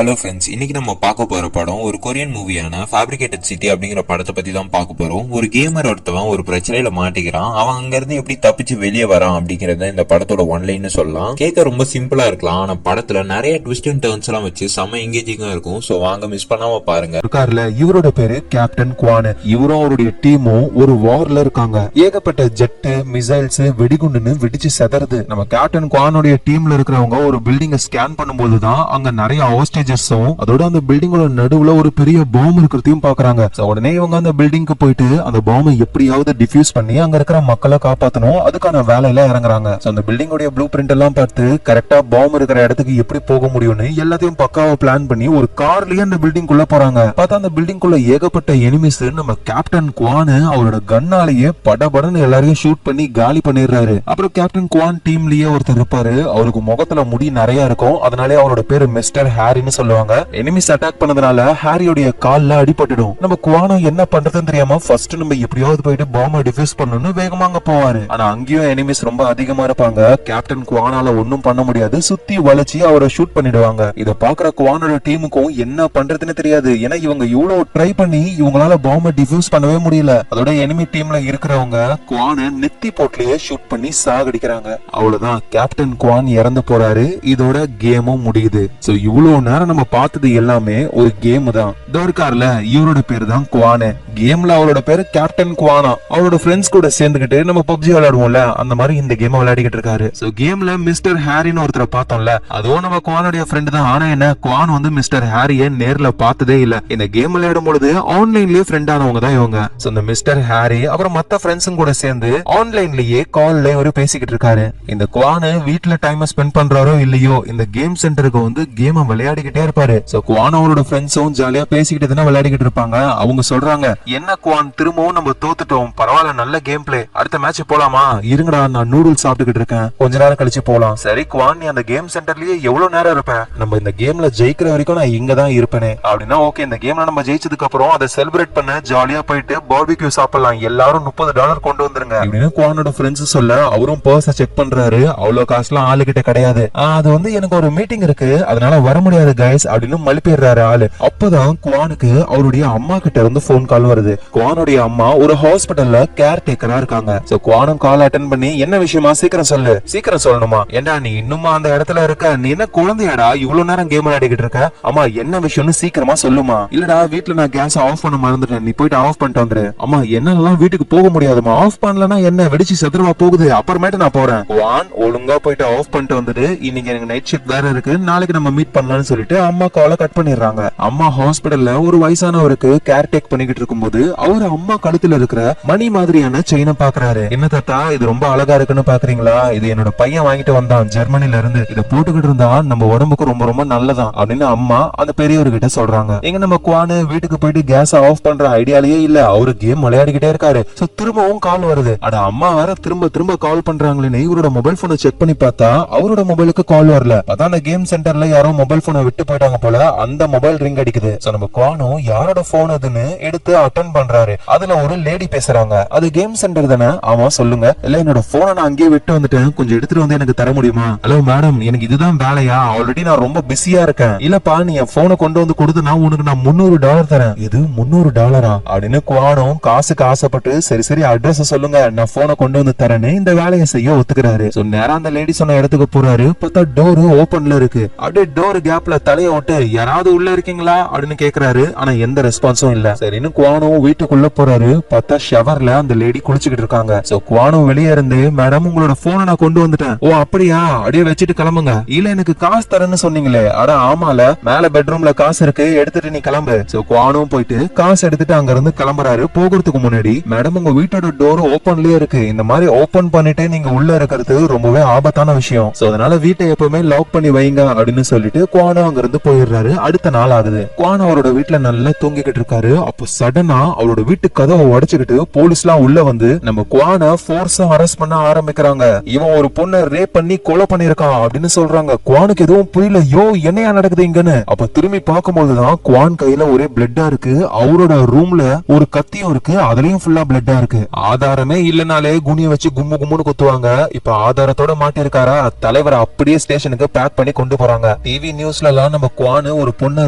Hello friends, இன்னைக்கு நம்ம பார்க்க போற படம் ஒரு கொரியன் மூவியான ஃபேப்ரிகேட்டட் சிட்டி அப்படிங்கிற படத்தை பத்தி தான் பார்க்க போறோம். ஒரு கேமர் ஒருத்தவன் ஒரு பிரச்சனையில மாட்டிக்கிறான். அவன் அங்க இருந்து எப்படி தப்பிச்சு வெளியே வரான் அப்படிங்கறத இந்த படத்தோட ஒன்லைன்னு சொல்லலாம். கேட்க ரொம்ப சிம்பிளா இருக்கலாம், ஆனா படத்துல நிறைய ட்விஸ்ட் அண்ட் டர்ன்ஸ் எல்லாம் வச்சு செம்ம எங்கேஜிங்கா இருக்கும். சோ வாங்க மிஸ் பண்ணாம பாருங்க. இருக்காருல, இவரோட பேரு கேப்டன் குவான். இவரும் அவருடைய டீமும் ஒரு வார்ல இருக்காங்க. ஏகப்பட்ட ஜெட், மிசைல்ஸ், வெடிகுண்டுன்னு வெடிச்சு செதறது. நம்ம கேப்டன் குவானுடைய டீம்ல இருக்கிறவங்க ஒரு பில்டிங்கை ஸ்கேன் பண்ணும்போதுதான் அங்க நிறைய அதோட அந்த பில்டிங்கோட நடுவுல ஒரு பெரிய பாம் இருக்கிறதையும் பாக்குறாங்க. உடனே இவங்க அந்த பில்டிங்க்கு போயிட்டு அந்த பாம்பை எப்படியாவது டிஃப்யூஸ் பண்ணி அங்க இருக்கிற மக்களை காப்பாத்தணும், அதுக்கான வேலையில இறங்குறாங்க. அந்த பில்டிங்கோட ப்ளூ பிரிண்ட் எல்லாம் பார்த்து கரெக்டா பாம்பு இருக்கிற இடத்துக்கு எப்படி போக முடியும்னு எல்லாத்தையும் பக்காவா பிளான் பண்ணி ஒரு கார்லயே அந்த பில்டிங் குள்ள போறாங்க. பார்த்தா அந்த பில்டிங் குள்ள ஏகப்பட்ட எனிமிஸ். நம்ம கேப்டன் குவான் அவரோட கன்னாலேயே படபடன்னு எல்லாரையும் ஷூட் பண்ணி காலி பண்ணிடுறாரு. அப்புறம் கேப்டன் குவான் டீம்லயே ஒருத்தர் இருப்பாரு. அவருக்கு முகத்துல முடி நிறைய இருக்கும், அதனாலே அவரோட பேரு மிஸ்டர் ஹாரின்னு சொல்லுவாங்க. எனிமிஸ் அட்டாக் பண்ணதுனால ஹாரியோட கால்ல அடிபட்டுடும். நம்ம குவானும் என்ன பண்றதுன்னு தெரியாம ஃபர்ஸ்ட் நம்ம எப்படியாவது போயிட்டு பாம்பை டிஃப்யூஸ் பண்ணணும்னு வேகமா அங்க போவாரு. ஆனா அங்கேயும் எனிமிஸ் ரொம்ப அதிகமா இருப்பாங்க. கேப்டன் குவானால ஒன்னும் பண்ண முடியாது. சுத்தி வளைச்சி அவரை ஷூட் பண்ணிடுவாங்க. இத பாக்குற குவானோட டீமுக்கும் என்ன பண்றதுன்னு தெரியாது. ஏன்னா இவங்க இவ்வளவு ட்ரை பண்ணி இவங்களால பாம்பை டிஃப்யூஸ் பண்ணவே முடியல. அதோட எனிமி டீம்ல இருக்கிறவங்க குவானை நெத்தி போட்லயே ஷூட் பண்ணி சாகடிக்கிறாங்க. அவ்வளவுதான், கேப்டன் குவான் இறந்து போறாரு. இதோட கேமும் முடியுது. சோ இவ்வளவு நேரம் நம்ம பார்த்தது எல்லாமே ஒரு கேம் தான். இருக்கார்ல, இவரோட பேரு தான் குவான். கேம்ல அவரோட பேரு கேப்டன் குவானா. அவரோட ஃப்ரெண்ட்ஸ் கூட சேர்ந்துகிட்டு நம்ம பப்ஜி விளையாடுவோம்ல, அந்த மாதிரி இந்த கேம் விளையாடிக்கிட்டு இருக்காரு. சோ கேம்ல மிஸ்டர் ஹாரின்னு ஒருத்தரை பார்த்தோம்ல, அதுவும் நம்ம குவானுடைய ஃப்ரெண்ட் தான். ஆனா என்ன, குவான் வந்து மிஸ்டர் ஹாரிய நேர்ல பார்த்ததே இல்ல. இந்த கேம் விளையாடும் பொழுது ஆன்லைன்லயே ஃப்ரெண்ட் ஆனவங்க தான் இவங்க. சோ இந்த மிஸ்டர் ஹாரி அப்புறம் மத்த ஃப்ரெண்ட்ஸும் கூட சேர்ந்து ஆன்லைன்லயே கால்ல ஒரு பேசிக்கிட்டு இருக்காரு. இந்த குவான் வீட்ல டைம் ஸ்பெண்ட் பண்றாரோ இல்லையோ, இந்த கேம் சென்டருக்கு வந்து கேம் விளையாடிக்கிட்டே இருப்பாரு. சோ குவான் அவரோட ஃப்ரெண்ட்ஸும் ஜாலியா பேசிக்கிட்டு தான் விளையாடிக்கிட்டு இருப்பாங்க. அவங்க சொல்றாங்க, என்ன குவான் திரும்பவும் நம்ம தோத்துட்டோம், பரவாயில்ல நல்ல கேம் பிளே, அடுத்த மேட்ச் போலாமா? இருங்கடா, நான் நூடுல்ஸ் சாப்பிட்டுக்கிட்டு இருக்கேன், கொஞ்ச நேரம் கழிச்சு போலாம். சரி குவான், நீ அந்த கேம் சென்டர்லயே எவ்வளவு நேரம் இருப்ப? நம்ம இந்த கேம்ல ஜெயிக்கிற வரைக்கும் நான் இங்க தான் இருப்பேனே. அப்படின்னா ஓகே, இந்த கேம்ல நம்ம ஜெயிச்சதுக்கு அப்புறம் அதை செலிப்ரேட் பண்ண ஜாலியா போயிட்டு பார்பிக்யூ சாப்பிடலாம், எல்லாரும் $30 கொண்டு வந்துருங்க அப்படின்னு குவானோட ஃப்ரெண்ட்ஸ் சொல்ல, அவரும் பர்ஸ செக் பண்றாரு. அவ்வளவு காசுலாம் ஆளு கிட்ட கிடையாது. அது வந்து எனக்கு ஒரு மீட்டிங் இருக்கு, அதனால வர முடியாது கைஸ் அப்படின்னு மழுப்பிடுறாரு ஆளு. அப்பதான் குவானுக்கு அவருடைய அம்மா கிட்ட இருந்து போன் கால் வருது. குவானுடைய அம்மா ஒரு ஹாஸ்பிடல்ல கேர் டேக்கரா இருக்காங்க. சோ குவானும் கால் அட்டெண்ட் பண்ணி, என்ன விஷயமா, சீக்கிரம் சொல்லு. சீக்கிரம் சொல்லணுமா? ஏண்டா நீ இன்னுமா அந்த இடத்துல இருக்க? நீ என்ன குழந்தையாடா, இவ்வளவு நேரம் கேம் விளையாடிக்கிட்டு இருக்க? அம்மா என்ன விஷயம்னு சீக்கிரமா சொல்லுமா. இல்லடா, வீட்டுல நான் கேஸ் ஆஃப் பண்ண மறந்துட்டேன், நீ போயிட்டு ஆஃப் பண்ணிட்டு வந்துரு. அம்மா என்னால வீட்டுக்கு போக முடியாதுமா, ஆஃப் பண்ணலன்னா என்ன வெடிச்சு சதுரவா போகுது, அப்புறமேட்டு நான் போறேன். குவான் ஒழுங்கா போயிட்டு ஆஃப் பண்ணிட்டு வந்துட்டு, இன்னைக்கு எனக்கு நைட் ஷிஃப்ட் வேற இருக்கு, நாளைக்கு நம்ம மீட் பண்ணலாம்னு சொல்லிட்டு அம்மா காலை கட் பண்ணிடுறாங்க. அம்மா ஹாஸ்பிடல்ல ஒரு வயசானவருக்கு கேர் டேக் பண்ணிக்கிட்டு இருக்கும்போது அவரு அம்மா கழுத்துல இருக்கிற மணி மாதிரியான செயினை பாக்குறாரு. என்ன தாத்தா, இது ரொம்ப அழகா இருக்குன்னு பாக்குறீங்களா? இது என்னோட பையன் வாங்கிட்டு வந்தான் ஜெர்மனில இருந்து, இதை போட்டுக்கிட்டு இருந்தா நம்ம உடம்புக்கு ரொம்ப ரொம்ப நல்லதான் அப்படின்னு அம்மா அந்த பெரியவர்கிட்ட சொல்றாங்க. எங்க நம்ம குவானு வீட்டுக்கு போயிட்டு கேஸ் ஆஃப் பண்ற ஐடியாலேயே இல்ல, அவரு கேம் விளையாடிக்கிட்டே இருக்காரு. சோ திரும்பவும் கால் வருது. அட அம்மா வேற திரும்ப திரும்ப கால் பண்றாங்களேன்னு இவரோட மொபைல் போனை செக் பண்ணி பார்த்தா அவரோட மொபைலுக்கு கால் வரல. அதான் அந்த கேம் சென்டர்ல யாரோ மொபைல் போனை விட்டு போயிட்டாங்க போல. அந்த மொபைல் ரிங் அடிக்குது. சோ நம்ம குவானும் யாரோட போன் அதுன்னு எடுத்து அட்டெண்ட் பண்றாரு. அதுல ஒரு லேடி பேசுறாங்க. அது கேம் சென்டர் தானே? ஆமா சொல்லுங்க. இல்ல, என்னோட போனை நான் அங்கேயே விட்டு வந்துட்டேன், கொஞ்சம் எடுத்துட்டு வந்து எனக்கு தர முடியுமா? ஹலோ மேடம், எனக்கு இதுதான் வேலையா? ஆல்ரெடி நான் ரொம்ப பிஸியா இருக்கேன். இல்லப்பா, நீ என் போனை கொண்டு வந்து கொடுத்து நான் உனக்கு நான் $300 தரேன். இது $300 அப்படின்னு குவானும் காசுக்கு ஆசைப்பட்டு, சரி சரி அட்ரஸ் சொல்லுங்க, நான் போனை கொண்டு வந்து தரேன்னு இந்த வேலையை செய்ய ஒத்துக்கிறாரு. சோ நேரா அந்த லேடி சொன்ன இடத்துக்கு போறாரு. பார்த்தா டோர் ஓபன்ல இருக்கு. அப்படியே டோர் கேப்ல தலைய விட்டு, யாராவது உள்ள இருக்கீங்களா அப்படின்னு கேக்குறாரு. ஆனா எந்த ரெஸ்பான்ஸும் இல்ல. சரின்னு குவானும் வீட்டுக்குள்ள போறாரு. பார்த்தா ஷவர்ல அந்த லேடி குளிச்சுக்கிட்டு இருக்காங்க. சோ குவானும் வெளியே இருந்து, மேடம் உங்களோட போனை நான் கொண்டு வந்துட்டேன். ஓ அப்படியா, அப்படியே வச்சுட்டு கிளம்புங்க. இல்ல எனக்கு காசு தரேன்னு சொன்னீங்களே? அட ஆமால, மேல பெட்ரூம்ல காசு இருக்கு, எடுத்துட்டு நீ கிளம்பு. சோ குவானும் போயிட்டு காசு எடுத்துட்டு அங்க இருந்து கிளம்புறாரு. போகிறதுக்கு முன்னாடி, மேடம் உங்க வீட்டோட டோர் ஓபன்லயே இருக்கு, இந்த மாதிரி ஓபன் பண்ணிட்டு நீங்க உள்ள இருக்கிறது ரொம்பவே ஆபத்தான விஷயம். சோ அதனால வீட்டை எப்பவுமே லாக் பண்ணி வைங்க அப்படின்னு சொல்லிட்டு குவானும் அங்க இருந்து போயிடுறாரு. அடுத்த நாள் ஆகுது. குவான் அவரோட வீட்டுல நல்லா தூங்கிக்கிட்டு இருக்காரு. அப்போ சடனா அவரோட வீட்டு கதவை உடைச்சுக்கிட்டு போலீஸ் எல்லாம் உள்ள வந்து நம்ம குவானை ஃபோர்ஸா அரெஸ்ட் பண்ண ஆரம்பிக்கிறாங்க. இவன் ஒரு பொண்ணை ரேப் பண்ணி கொலை பண்ணிருக்கான் அப்படின்னு சொல்றாங்க. குவானுக்கு எதுவும் புரியல. யோ என்னையா நடக்குது இங்கன்னு. அப்ப திரும்பி பார்க்கும்போதுதான் குவான் கையில ஒரே பிளட்டா இருக்கு. அவரோட ரூம்ல ஒரு கத்தியும் இருக்கு, அதுலயும் ஃபுல்லா பிளட்டா இருக்கு. ஆதாரமே இல்லனாலே குனிய வச்சு கும்மு கும்முன்னு குத்துவாங்க. இப்ப ஆதாரத்தோட மாட்டி இருக்காரா? தலைவரை அப்படியே ஸ்டேஷனுக்கு பேக் பண்ணி கொண்டு போறாங்க. டிவி நியூஸ்ல ஆக்சுவலா நம்ம குவானு ஒரு பொண்ணை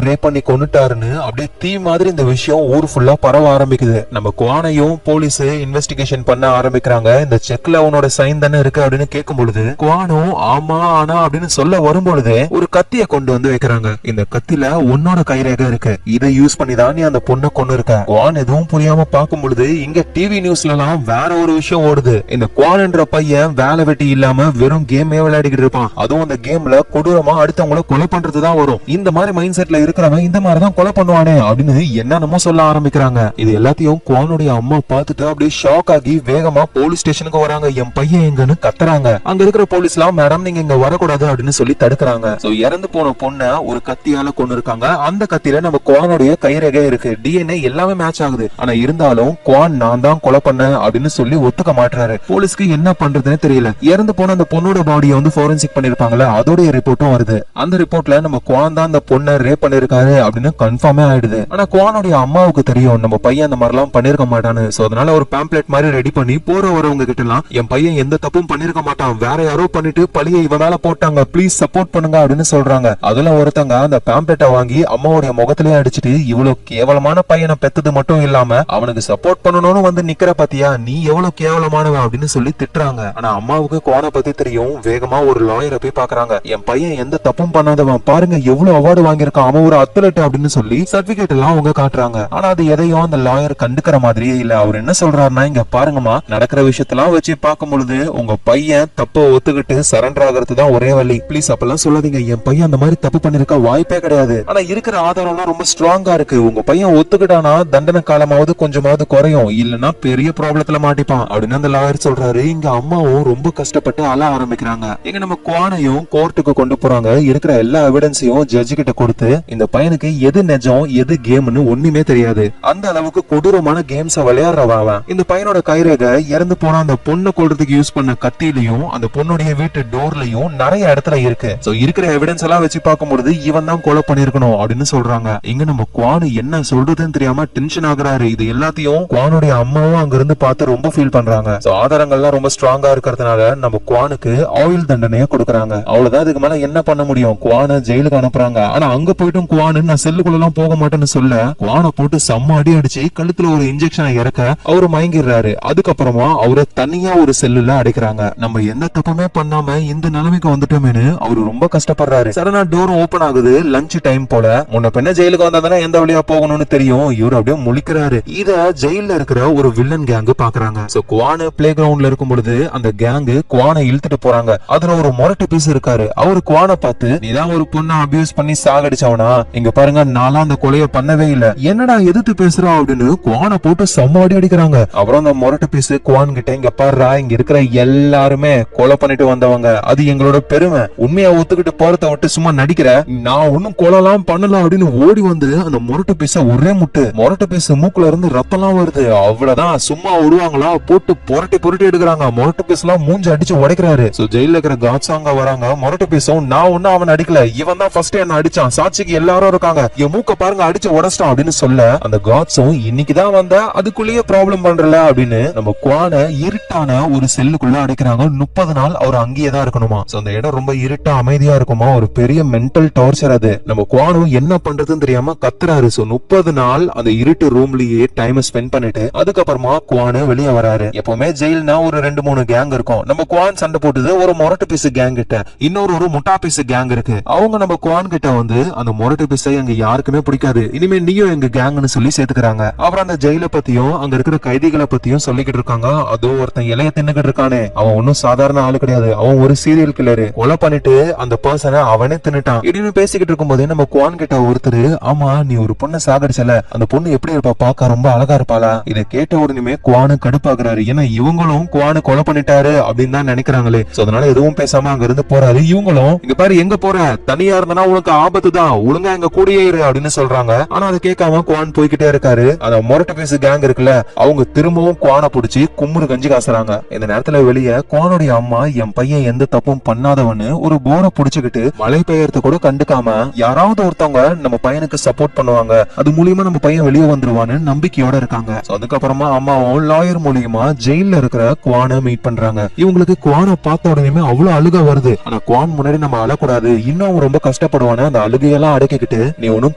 ரேப் பண்ணி கொன்னுட்டாருன்னு அப்படியே தீ மாதிரி இந்த விஷயம் ஊர் ஃபுல்லா பரவ ஆரம்பிக்குது. நம்ம குவானையும் போலீஸ் இன்வெஸ்டிகேஷன் பண்ண ஆரம்பிக்கிறாங்க. இந்த செக்ல அவனோட சைன் தானே இருக்கு அப்படின்னு கேட்கும் பொழுது குவானும் ஆமா ஆனா அப்படின்னு சொல்ல வரும்பொழுது ஒரு கத்திய கொண்டு வந்து வைக்கிறாங்க. இந்த கத்தில உன்னோட கைரேகை இருக்கு, இதை யூஸ் பண்ணி தான் நீ அந்த பொண்ணை கொண்டு இருக்க. குவான் எதுவும் புரியாம பார்க்கும் பொழுது இங்க டிவி நியூஸ்ல எல்லாம் வேற ஒரு விஷயம் ஓடுது. இந்த குவான் என்ற பையன் வேலை வெட்டி இல்லாம வெறும் கேமே விளையாடிக்கிட்டு இருப்பான். அதுவும் அந்த கேம்ல கொடூரமா அடுத்தவங்கள கொலை பண்றதுதான் வரும். இந்த மாதிரி மைண்ட் செட்ல இருக்கிறவன் இந்த மாதிரிதான் கொலை பண்ணுவானே அப்படின்னு என்னென்னமோ சொல்ல ஆரம்பிக்கிறாங்க. இது எல்லாத்தையும் குவானுடைய அம்மா பார்த்துட்டு அப்படியே ஷாக் ஆகி வேகமா போலீஸ் ஸ்டேஷனுக்கு வராங்க. என் பையன் எங்கன்னு கத்துறாங்க. அங்க இருக்கிற போலீஸ் எல்லாம் மேடம் நீங்க இங்க வரக்கூடாது அப்படின்னு சொல்லி தடுக்கிறாங்க. சோ இறந்து போன பொண்ண ஒரு கத்தியால கொண்டு இருக்காங்க. அந்த கத்தியில நம்ம குவானுடைய கைரேகை இருக்கு, டிஎன்ஏ எல்லாமே மேட்ச் ஆகுது. ஆனா இருந்தாலும் குவான் நான் தான் கொலை பண்ணேன் அப்படின்னு சொல்லி ஒத்துக்க மாட்டாரு. போலீஸ்க்கு என்ன பண்றதுன்னு தெரியல. இறந்து போன அந்த பொண்ணோட பாடியை வந்து ஃபோரன்சிக் பண்ணிருப்பாங்கல்ல, அதோடைய ரிப்போர்ட்டும் வருது. அந்த ரிப்போர்ட்ல நம்ம குவான் தான் அந்த பொண்ணை ரேப் பண்ணிருக்காரு அப்படின்னு கன்ஃபார்மே ஆயிடுது. ஆனா குவானுடைய அம்மாவுக்கு தெரியும் நம்ம பையன் அந்த மாதிரி எல்லாம் பண்ணிருக்க மாட்டான்னு. சோ அதனால ஒரு பேம்ப்ளெட் மாதிரி ரெடி பண்ணி போற வரவங்க கிட்ட எல்லாம் என் பையன் எந்த தப்பும் பண்ணிருக்க மாட்டான், வேற யாரோ பண்ணிட்டு பழிய இவன் மேல போட்டாங்க, ப்ளீஸ் சப்போர்ட் பண்ணுங்க அப்படின்னு சொல்றாங்க. அதுல ஒருத்தங்க அந்த பேம்ப்ளெட்டை வாங்கி அம்மாவுடைய முகத்திலேயே அடிச்சுட்டு இவ்வளவு கேவலமான பையனை பெத்தது மட்டும் இல்லாம அவனுக்கு சப்போர்ட் பண்ணணும்னு வந்து நிக்கிற பாத்தியா, நீ எவ்வளவு கேவலமானவன் அப்படின்னு சொல்லி திட்டுறாங்க. ஆனா அம்மாவுக்கு குவானை பத்தி தெரியும். வேகமா ஒரு லாயரை போய் பாக்குறாங்க. என் பையன் எந்த தப்பும் பண்ணாதவன், பாருங்க எவ்வளவு அவார்டு வாங்கியிருக்கான், அவன் ஒரு அத்லெட் அப்படின்னு சொல்லி சர்டிபிகேட் எல்லாம் அவங்க காட்டுறாங்க. ஆனா அது எதையும் அந்த லாயர் கண்டுக்கிற மாதிரியே இல்ல. அவர் என்ன சொல்றாருன்னா, இங்க பாருங்கம்மா, நடக்கிற விஷயத்தெல்லாம் வச்சு பார்க்கும் பொழுது உங்க பையன் தப்ப ஒத்துக்கிட்டு சரண்டர் ஆகிறது தான் ஒரே வழி. ப்ளீஸ் அப்பெல்லாம் சொல்லாதீங்க, என் பையன் அந்த மாதிரி தப்பு பண்ணிருக்க வாய்ப்பே கிடையாது. ஆனா இருக்கிற ஆதாரம்லாம் ரொம்ப ஸ்ட்ராங்கா இருக்கு. உங்க பையன் ஒத்துக்கிட்டானா தண்டனை காலமாவது கொஞ்சமாவது குறையும், இல்லன்னா பெரிய ப்ராப்ளத்துல மாட்டிப்பான் அப்படின்னு அந்த லாயர் சொல்றாரு. இங்க அம்மாவும் ரொம்ப கஷ்டப்பட்டு அழ ஆரம்பிக்கிறாங்க. எங்க நம்ம குவானையும் கோர்ட்டுக்கு கொண்டு போறாங்க. இருக்கிற எல்லா எவிடன்ஸையும் ஜட்ஜ் கிட்ட கொடுத்து இந்த பையனுக்கு எது நிஜம் எது கேம்னு ஒண்ணுமே தெரியாது, அந்த அளவுக்கு கொடூரமான கேம்ஸ் விளையாடுறவன். இந்த பையனோட கைரேகை இறந்து போன அந்த பொண்ணை கொல்றதுக்கு யூஸ் பண்ண கத்தியிலையும் அந்த பொண்ணுடைய வீட்டு டோர்லயும் நிறைய இடத்துல இருக்கு. சோ இருக்கிற எவிடன்ஸ் எல்லாம் வச்சு பார்க்கும்போது இவன் தான் கொலை பண்ணிருக்கணும் அப்படின்னு சொல்றாங்க. இங்க நம்ம குவானு என்ன சொல்றதுன்னு தெரியாம டென்ஷன் ஆகுறாரு. இது எல்லாத்தையும் குவானுடைய அம்மாவும் அங்க இருந்து பார்த்து ரொம்ப ஃபீல் பண்றாங்க. சோ ஆதாரங்கள்லாம் ரொம்ப ஸ்ட்ராங்கா இருக்கிறதுனால நம்ம குவானுக்கு ஆயுள் தண்டனையை கொடுக்கறாங்க. அவ்வளவுதான், இதுக்கு மேல என்ன பண்ண முடியும். குவானை ஜெயிலுக்கு அனுப்புறாங்க. ஆனா அங்க போயிட்டும் குவானு நான் செல்லுக்குள்ள எல்லாம் போக மாட்டேன்னு சொல்ல குவானை போட்டு செம்ம அடி அடிச்சு கழுத்துல ஒரு இன்ஜெக்ஷனை இறக்க அவரு மயங்கிடுறாரு. அதுக்கப்புறமா அவரை தனியா ஒரு செல்லுல அடைக்கிறாங்க. நம்ம எந்த தப்புமே பண்ணாம இந்த நிலைமைக்கு வந்துட்டோமேனு அவரு ரொம்ப கஷ்டப்படுறாரு. சடனா டோர் ஓபன் ஆகுது. லஞ்ச் டைம் போல. முன்ன பின்ன ஜெயிலுக்கு வந்தாதானே எந்த வழியா போகணும்னு தெரியும். இவரு அப்படியே முழிக்கிறாரு. இத ஜெயில இருக்கிற ஒரு வில்லன் கேங் பாக்குறாங்க. சோ குவானு பிளே கிரவுண்ட்ல இருக்கும் பொழுது அந்த கேங் குவானை இழுத்துட்டு போறாங்க. அதுல ஒரு மொரட்டு பீஸ் இருக்காரு. அவரு குவானை பார்த்து நீதான் ஒரு பொண்ணை அபியூஸ் பண்ணி சாகடிச்சவனா, இங்க பாருங்க நான்லாம் அந்த கொலையை பண்ணவே இல்ல, என்னடா எதிர்த்து பேசுறா அப்படின்னு குவானை போட்டு செம்மாடி அடிக்கிறாங்க. அப்புறம் அந்த மொரட்டு பீஸ் குவான் கிட்ட இங்க பாருடா, இங்க இருக்கிற எல்லாருமே கொலை பண்ணிட்டு வந்தவங்க, அது எங்களோட பெருமை, உண்மையா ஒத்துக்கிட்டு போறத விட்டு சும்மா நடிக்கிற, நான் ஒன்னும் கொலைலாம் பண்ணல அப்படின்னு ஓடி வந்து அந்த மொரட்டு பீஸ ஒரே முட்டு. மொரட்டு பீஸ் மூக்குல இருந்து ரத்தம்லாம் வருது. அவ்வளவுதான், சும்மா விடுவாங்களா, போட்டு புரட்டி புரட்டி எடுக்கிறாங்க. மொரட்டு பீஸ் எல்லாம் மூஞ்சி அடிச்சு உடைக்கிறாரு. சோ ஜெயில இருக்கிற காட்ஸ் அங்க வராங்க. மொரட்டு பீஸும் நான் ஒன்னும் அவன் அடிக்கல, இவன் தான் ஃபர்ஸ்ட் என்ன அடிச்சான், சாட்சிக்கு எல்லாரும் இருக்காங்க, என் மூக்க பாருங்க அடிச்சு உடச்சிட்டான் அப்படின்னு சொல்ல அந்த காட்ஸும் இன்னைக்குதான் வந்த அதுக்குள்ளேயே ப்ராப்ளம் பண்றல அப்படின்னு நம்ம குவானை இருட்டான ஒரு செல்லுக்குள்ள அடைக்கிறாங்க. 30 நாள் அவர் அங்கேயே தான் இருக்கணுமா. சோ அந்த இடம் ரொம்ப இருட்டா அமைதியா இருக்குமா. ஒரு பெரிய மென்டல் டார்ச்சர் அது. நம்ம குவானும் என்ன பண்றதுன்னு தெரியாம கத்துறாரு. சோ 30 நாள் அந்த இருட்டு ரூம்லயே டைம் ஸ்பெண்ட் பண்ணிட்டு அதுக்கப்புறமா குவானு வெளியே வராரு. எப்பவுமே ஜெயில்னா ஒரு 2-3 கேங் இருக்கும். நம்ம குவான் சண்டை போட்டுது ஒரு மொரட்டு பீஸ் கேங் கிட்ட. இன்னொரு முட்டா பீஸ் கேங் இருக்கு. அவங்க நம்ம குவான் கிட்ட வந்து அந்த மொரட்டு பீஸை எங்க யாருக்குமே பிடிக்காது, இனிமே நீயும் எங்க கேங்னு சொல்லி சேர்த்துக்கிறாங்க. அப்புறம் அந்த ஜெயில பத்தியும் அங்க இருக்கிற கைதிகளை பத்தியும் சொல்லிக்கிட்டு இருக்காங்க. அதோ ஒருத்தன் இலைய தின்னுகிட்டு இருக்கானே, அவன் ஒன்னும் சாதாரண ஆளு கிடையாது, அவன் ஒரு சீரியல் கில்லரு, கொலை பண்ணிட்டு அந்த பர்சனை அவனே தின்னுட்டான் இப்படின்னு பேசிக்கிட்டு இருக்கும் போதே நம்ம குவான் கிட்ட ஒருத்தர், ஆமா நீ ஒரு பொண்ணை சாகடிச்சல, அந்த பொண்ணு எப்படி இருப்பா, பாக்க ரொம்ப அழகா இருப்பாளா. இதை கேட்ட உடனே குவானு கடுப்பாக்குறாரு. ஏன்னா இவங்களும் குவானு கொலை பண்ணிட்டாரு அப்படின்னு தான் நினைக்கிறாங்களே. சோ அதனால எதுவும் பேசாம அங்க இருந்து போறாரு. இவங்களும் இங்க பாரு எங்க போற, தனியா இருந்தா உனக்கு ஆபத்து தான், ஒழுங்கா எங்க கூடயே இரு அப்படின்னு சொல்றாங்க. ஆனா அதை கேட்காம குவான் போய்கிட்டே இருக்காரு. அந்த மொரட்டு பீஸ் கேங் இருக்குல்ல, அவங்க திரும்பவும் குவானை புடிச்சு கும்முறு கஞ்சி காசுறாங்க. இந்த நேரத்துல வெளியே குவானுடைய அம்மா என் பையன் எந்த தப்பும் பண்ணாதவன்னு ஒரு போரை புடிச்சுக்கிட்டு மழை பெய்யறத கூட கண்டுக்காம யாராவது ஒருத்தவங்க நம்ம பையனுக்கு சப்போர்ட் பண்ணுவாங்க, அது மூலியமா நம்ம பையன் வெளியே வந்துருவான்னு நம்பிக்கையோட இருக்காங்க. அதுக்கப்புறமா அம்மாவும் லாயர் மூலியமா ஜெயில இருக்கிற குவானை மீட் பண்றாங்க. இவங்களுக்கு குவானை பார்த்த உடனே அவ்வளவு அழுக வருது. ஆனா குவான் முன்னாடி நம்ம அழக்கூடாது, இன்னும் ரொம்ப கஷ்டம் கஷ்டப்படுவானு அந்த அழுகையெல்லாம் அடக்கிக்கிட்டு, நீ ஒன்னும்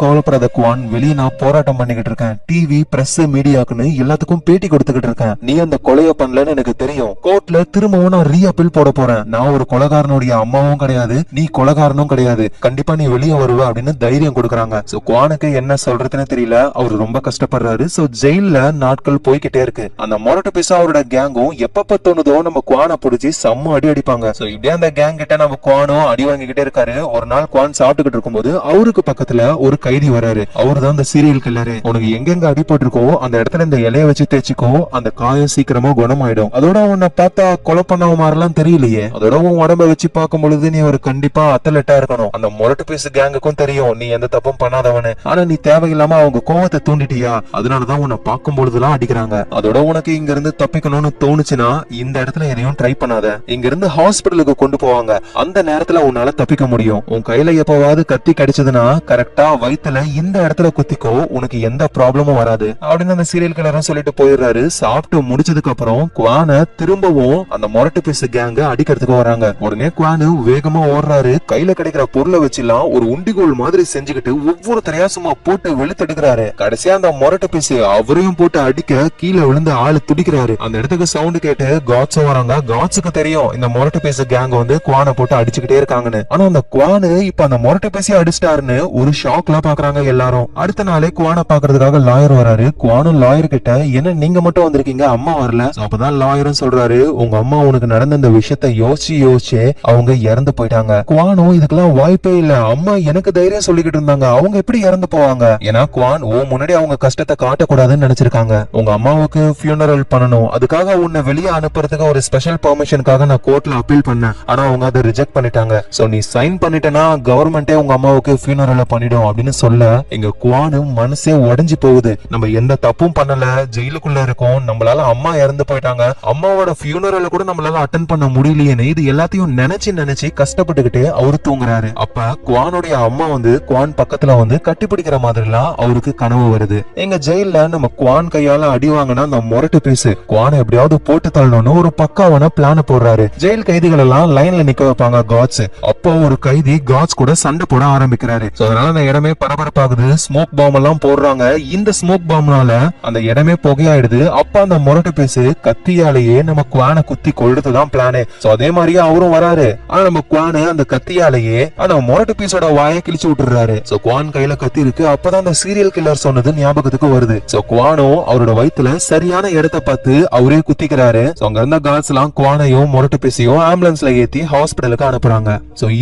கவலைப்படாத குவான், வெளியே நான் போராட்டம் பண்ணிக்கிட்டு இருக்கேன், டிவி பிரஸ் மீடியாக்குன்னு எல்லாத்துக்கும் பேட்டி கொடுத்துக்கிட்டு இருக்கேன், நீ அந்த கொலைய பண்ணலன்னு எனக்கு தெரியும், கோர்ட்ல திரும்பவும் நான் ரீஅப்பீல் போட போறேன், நான் ஒரு கொலைகாரனுடைய அம்மாவும் கிடையாது, நீ கொலைகாரனும் கிடையாது, கண்டிப்பா நீ வெளியே வருவ அப்படின்னு தைரியம் கொடுக்கறாங்க. சோ குவானுக்கு என்ன சொல்றதுன்னு தெரியல, அவர் ரொம்ப கஷ்டப்படுறாரு. சோ ஜெயில நாட்கள் போய்கிட்டே இருக்கு. அந்த மொரட்டு பேச அவரோட கேங்கும் எப்பப்ப தோணுதோ நம்ம குவானை பிடிச்சி செம்ம அடி அடிப்பாங்க. சோ இப்படியே அந்த கேங் கிட்ட நம்ம குவானும் அடி வாங்கிக்கிட்டே இருக்காரு. ஒரு நாள் குவான் சாப்பிட்டுக்கிட்டு இருக்கும்போது அவருக்கு பக்கத்துல ஒரு கைதி வராரு. அவரு தான் அந்த சீரியல் கில்லரு. உனக்கு எங்கெங்க அடிபட்டிருக்கோ அந்த இடத்துல இந்த இலைய வச்சு தேய்ச்சிக்கோ, அந்த காயம் சீக்கிரமா குணமாயிடும். அதோட உன்னை பார்த்தா கொலை பண்ணவ மாதிரிலாம் தெரியலையே, அதோட உன் உடம்ப வச்சு பார்க்கும் பொழுது நீ ஒரு கண்டிப்பா அத்லெட்டா இருக்கணும். அந்த மொரட்டு பேசு கேங்குக்கும் தெரியும் நீ எந்த தப்பும் பண்ணாதவனு. ஆனா நீ தேவையில்லாம அவங்க கோவத்தை தூண்டிட்டியா, அதனாலதான் உன்னை பார்க்கும் பொழுதுலாம் அடிக்கிறாங்க. அதோட உனக்கு இங்க இருந்து தப்பிக்கணும்னு தோணுச்சுன்னா இந்த இடத்துல எதையும் ட்ரை பண்ணாத. இங்க இருந்து ஹாஸ்பிடலுக்கு கொண்டு போவாங்க, அந்த நேரத்துல உன்னால தப்பிக்க முடியும். உன் கையில எப்பவாவது கத்தி கிடைச்சதுன்னா கரெக்டா வயித்துல இந்த இடத்துல குத்திக்கோ, உனக்கு எந்த ப்ராப்ளமும் வராது அப்படின்னு அந்த சீரியல் கில்லரும் சொல்லிட்டு போயிடுறாரு. சாப்பிட்டு முடிச்சதுக்கு அப்புறம் குவான திரும்பவும் அந்த மொரட்டு பேசு கேங்க அடிக்கிறதுக்கு வராங்க. உடனே குவானு வேகமா ஓடுறாரு. கையில கிடைக்கிற பொருளை வச்சுலாம் ஒரு உண்டிகோல் மாதிரி செஞ்சுக்கிட்டு ஒவ்வொரு தரையா சும்மா போட்டு வெளுத்தெடுக்கிறாரு. கடைசியா அந்த மொரட்டு பேசு அவரையும் போட்டு அடிக்க கீழே விழுந்து ஆளு துடிக்கிறாரு. அந்த இடத்துக்கு சவுண்ட் கேட்டு காட்ஸும் வராங்க. காட்ஸுக்கு தெரியும் இந்த மொரட்டு பேசு கேங்க வந்து குவானை போட்டு அடிச்சுக்கிட்டே இருக்காங்கன்னு. ஆனா அந்த குவானு இப்ப அந்த மொரட்டு பேசி அடிச்சிட்டாருன்னு ஒரு ஷாக்ல பாக்குறாங்க எல்லாரும். அடுத்த நாளே குவானை பாக்குறதுக்காக லாயர் வராரு. குவானும் லாயர் கிட்ட, என்ன நீங்க மட்டும் வந்திருக்கீங்க, அம்மா வரல? அப்பதான் லாயரும் சொல்றாரு, உங்க அம்மா உனக்கு நடந்த இந்த விஷயத்த யோசிச்சு அவங்க இறந்து போயிட்டாங்க. குவானும் இதுக்கெல்லாம் வாய்ப்பே இல்ல, அம்மா எனக்கு தைரியம் சொல்லிக்கிட்டு இருந்தாங்க, அவங்க எப்படி இறந்து போவாங்க? ஏன்னா குவான் முன்னாடி அவங்க கஷ்டத்தை காட்டக்கூடாதுன்னு நினைச்சிருக்காங்க. உங்க அம்மாவுக்கு ஃபியூனரல் பண்ணணும், அதுக்காக உன்னை வெளியே அனுப்புறதுக்கு ஒரு ஸ்பெஷல் பெர்மிஷனுக்காக நான் கோர்ட்ல அப்பீல் பண்ணேன். ஆனா அவங்க அதை ரிஜெக்ட் பண்ணிட்டாங்க. சோ நீ சைன் பண்ணிட்டனா கவர்மெண்டே உங்க அம்மாவுக்கு ஃபியூனரல் பண்ணிடும் அப்படின்னு சொல்ல எங்க குவானு மனசே உடைஞ்சு போகுது. நம்ம எந்த தப்பும் பண்ணல, ஜெயிலுக்குள்ள இருக்கோம், நம்மளால அம்மா இறந்து போயிட்டாங்க, அம்மாவோட ஃபியூனரல் கூட நம்மளால அட்டென்ட் பண்ண முடியலையேன்னு இது எல்லாத்தையும் நினைச்சு கஷ்டப்பட்டுக்கிட்டு அவரு தூங்குறாரு. அப்ப குவானுடைய அம்மா வந்து குவான் பக்கத்துல வந்து கட்டிப்பிடிக்கிற மாதிரிலாம் அவருக்கு கனவு வருது. எங்க ஜெயில நம்ம குவான் கையால அடி வாங்கினா அந்த மொரட்டு பேசு குவானை எப்படியாவது போட்டு தள்ளணும்னு ஒரு பக்காவான பிளான போடுறாரு. ஜெயில் கைதிகள் எல்லாம் லைன்ல நிக்க வைப்பாங்க காட்ஸ். அப்போ ஒரு கைதி காட்ஸ் கூட சண்டை போட ஆரம்பிக்கிறாரு. அதனால அந்த இடமே பரபரப்பாகுது. ஸ்மோக் பாம் எல்லாம் போடுறாங்க. இந்த ஸ்மோக் பாம்னால அந்த இடமே புகையாயிடுது. அப்ப அந்த மொரட்டு பேசு கத்தியாலேயே நம்ம குவானை குத்தி கொள்றதுதான் பிளானே. அதே மாதிரியே அவரும் வராரு. ஆனா நம்ம குவானு அந்த கத்தியாலேயே அந்த மொரட்டு பீஸோட வாயை கிழிச்சு விட்டுறாரு. குவான் கையில கத்தி இருக்கு. அப்பதான் அந்த சீரியல் கில்லர் சொன்னது ஞாபகத்துக்கு வருது. குவானும் அவரோட வயித்துல சரியான இடத்தை பார்த்து அவரே குத்திக்கிறாரு. அங்க இருந்த கார்ட்ஸ் எல்லாம் குவானையும் மொரட்டு பீஸையும் ஆம்புலன்ஸ்ல ஏத்தி ஹாஸ்பிடலுக்கு அனுப்புறாங்க.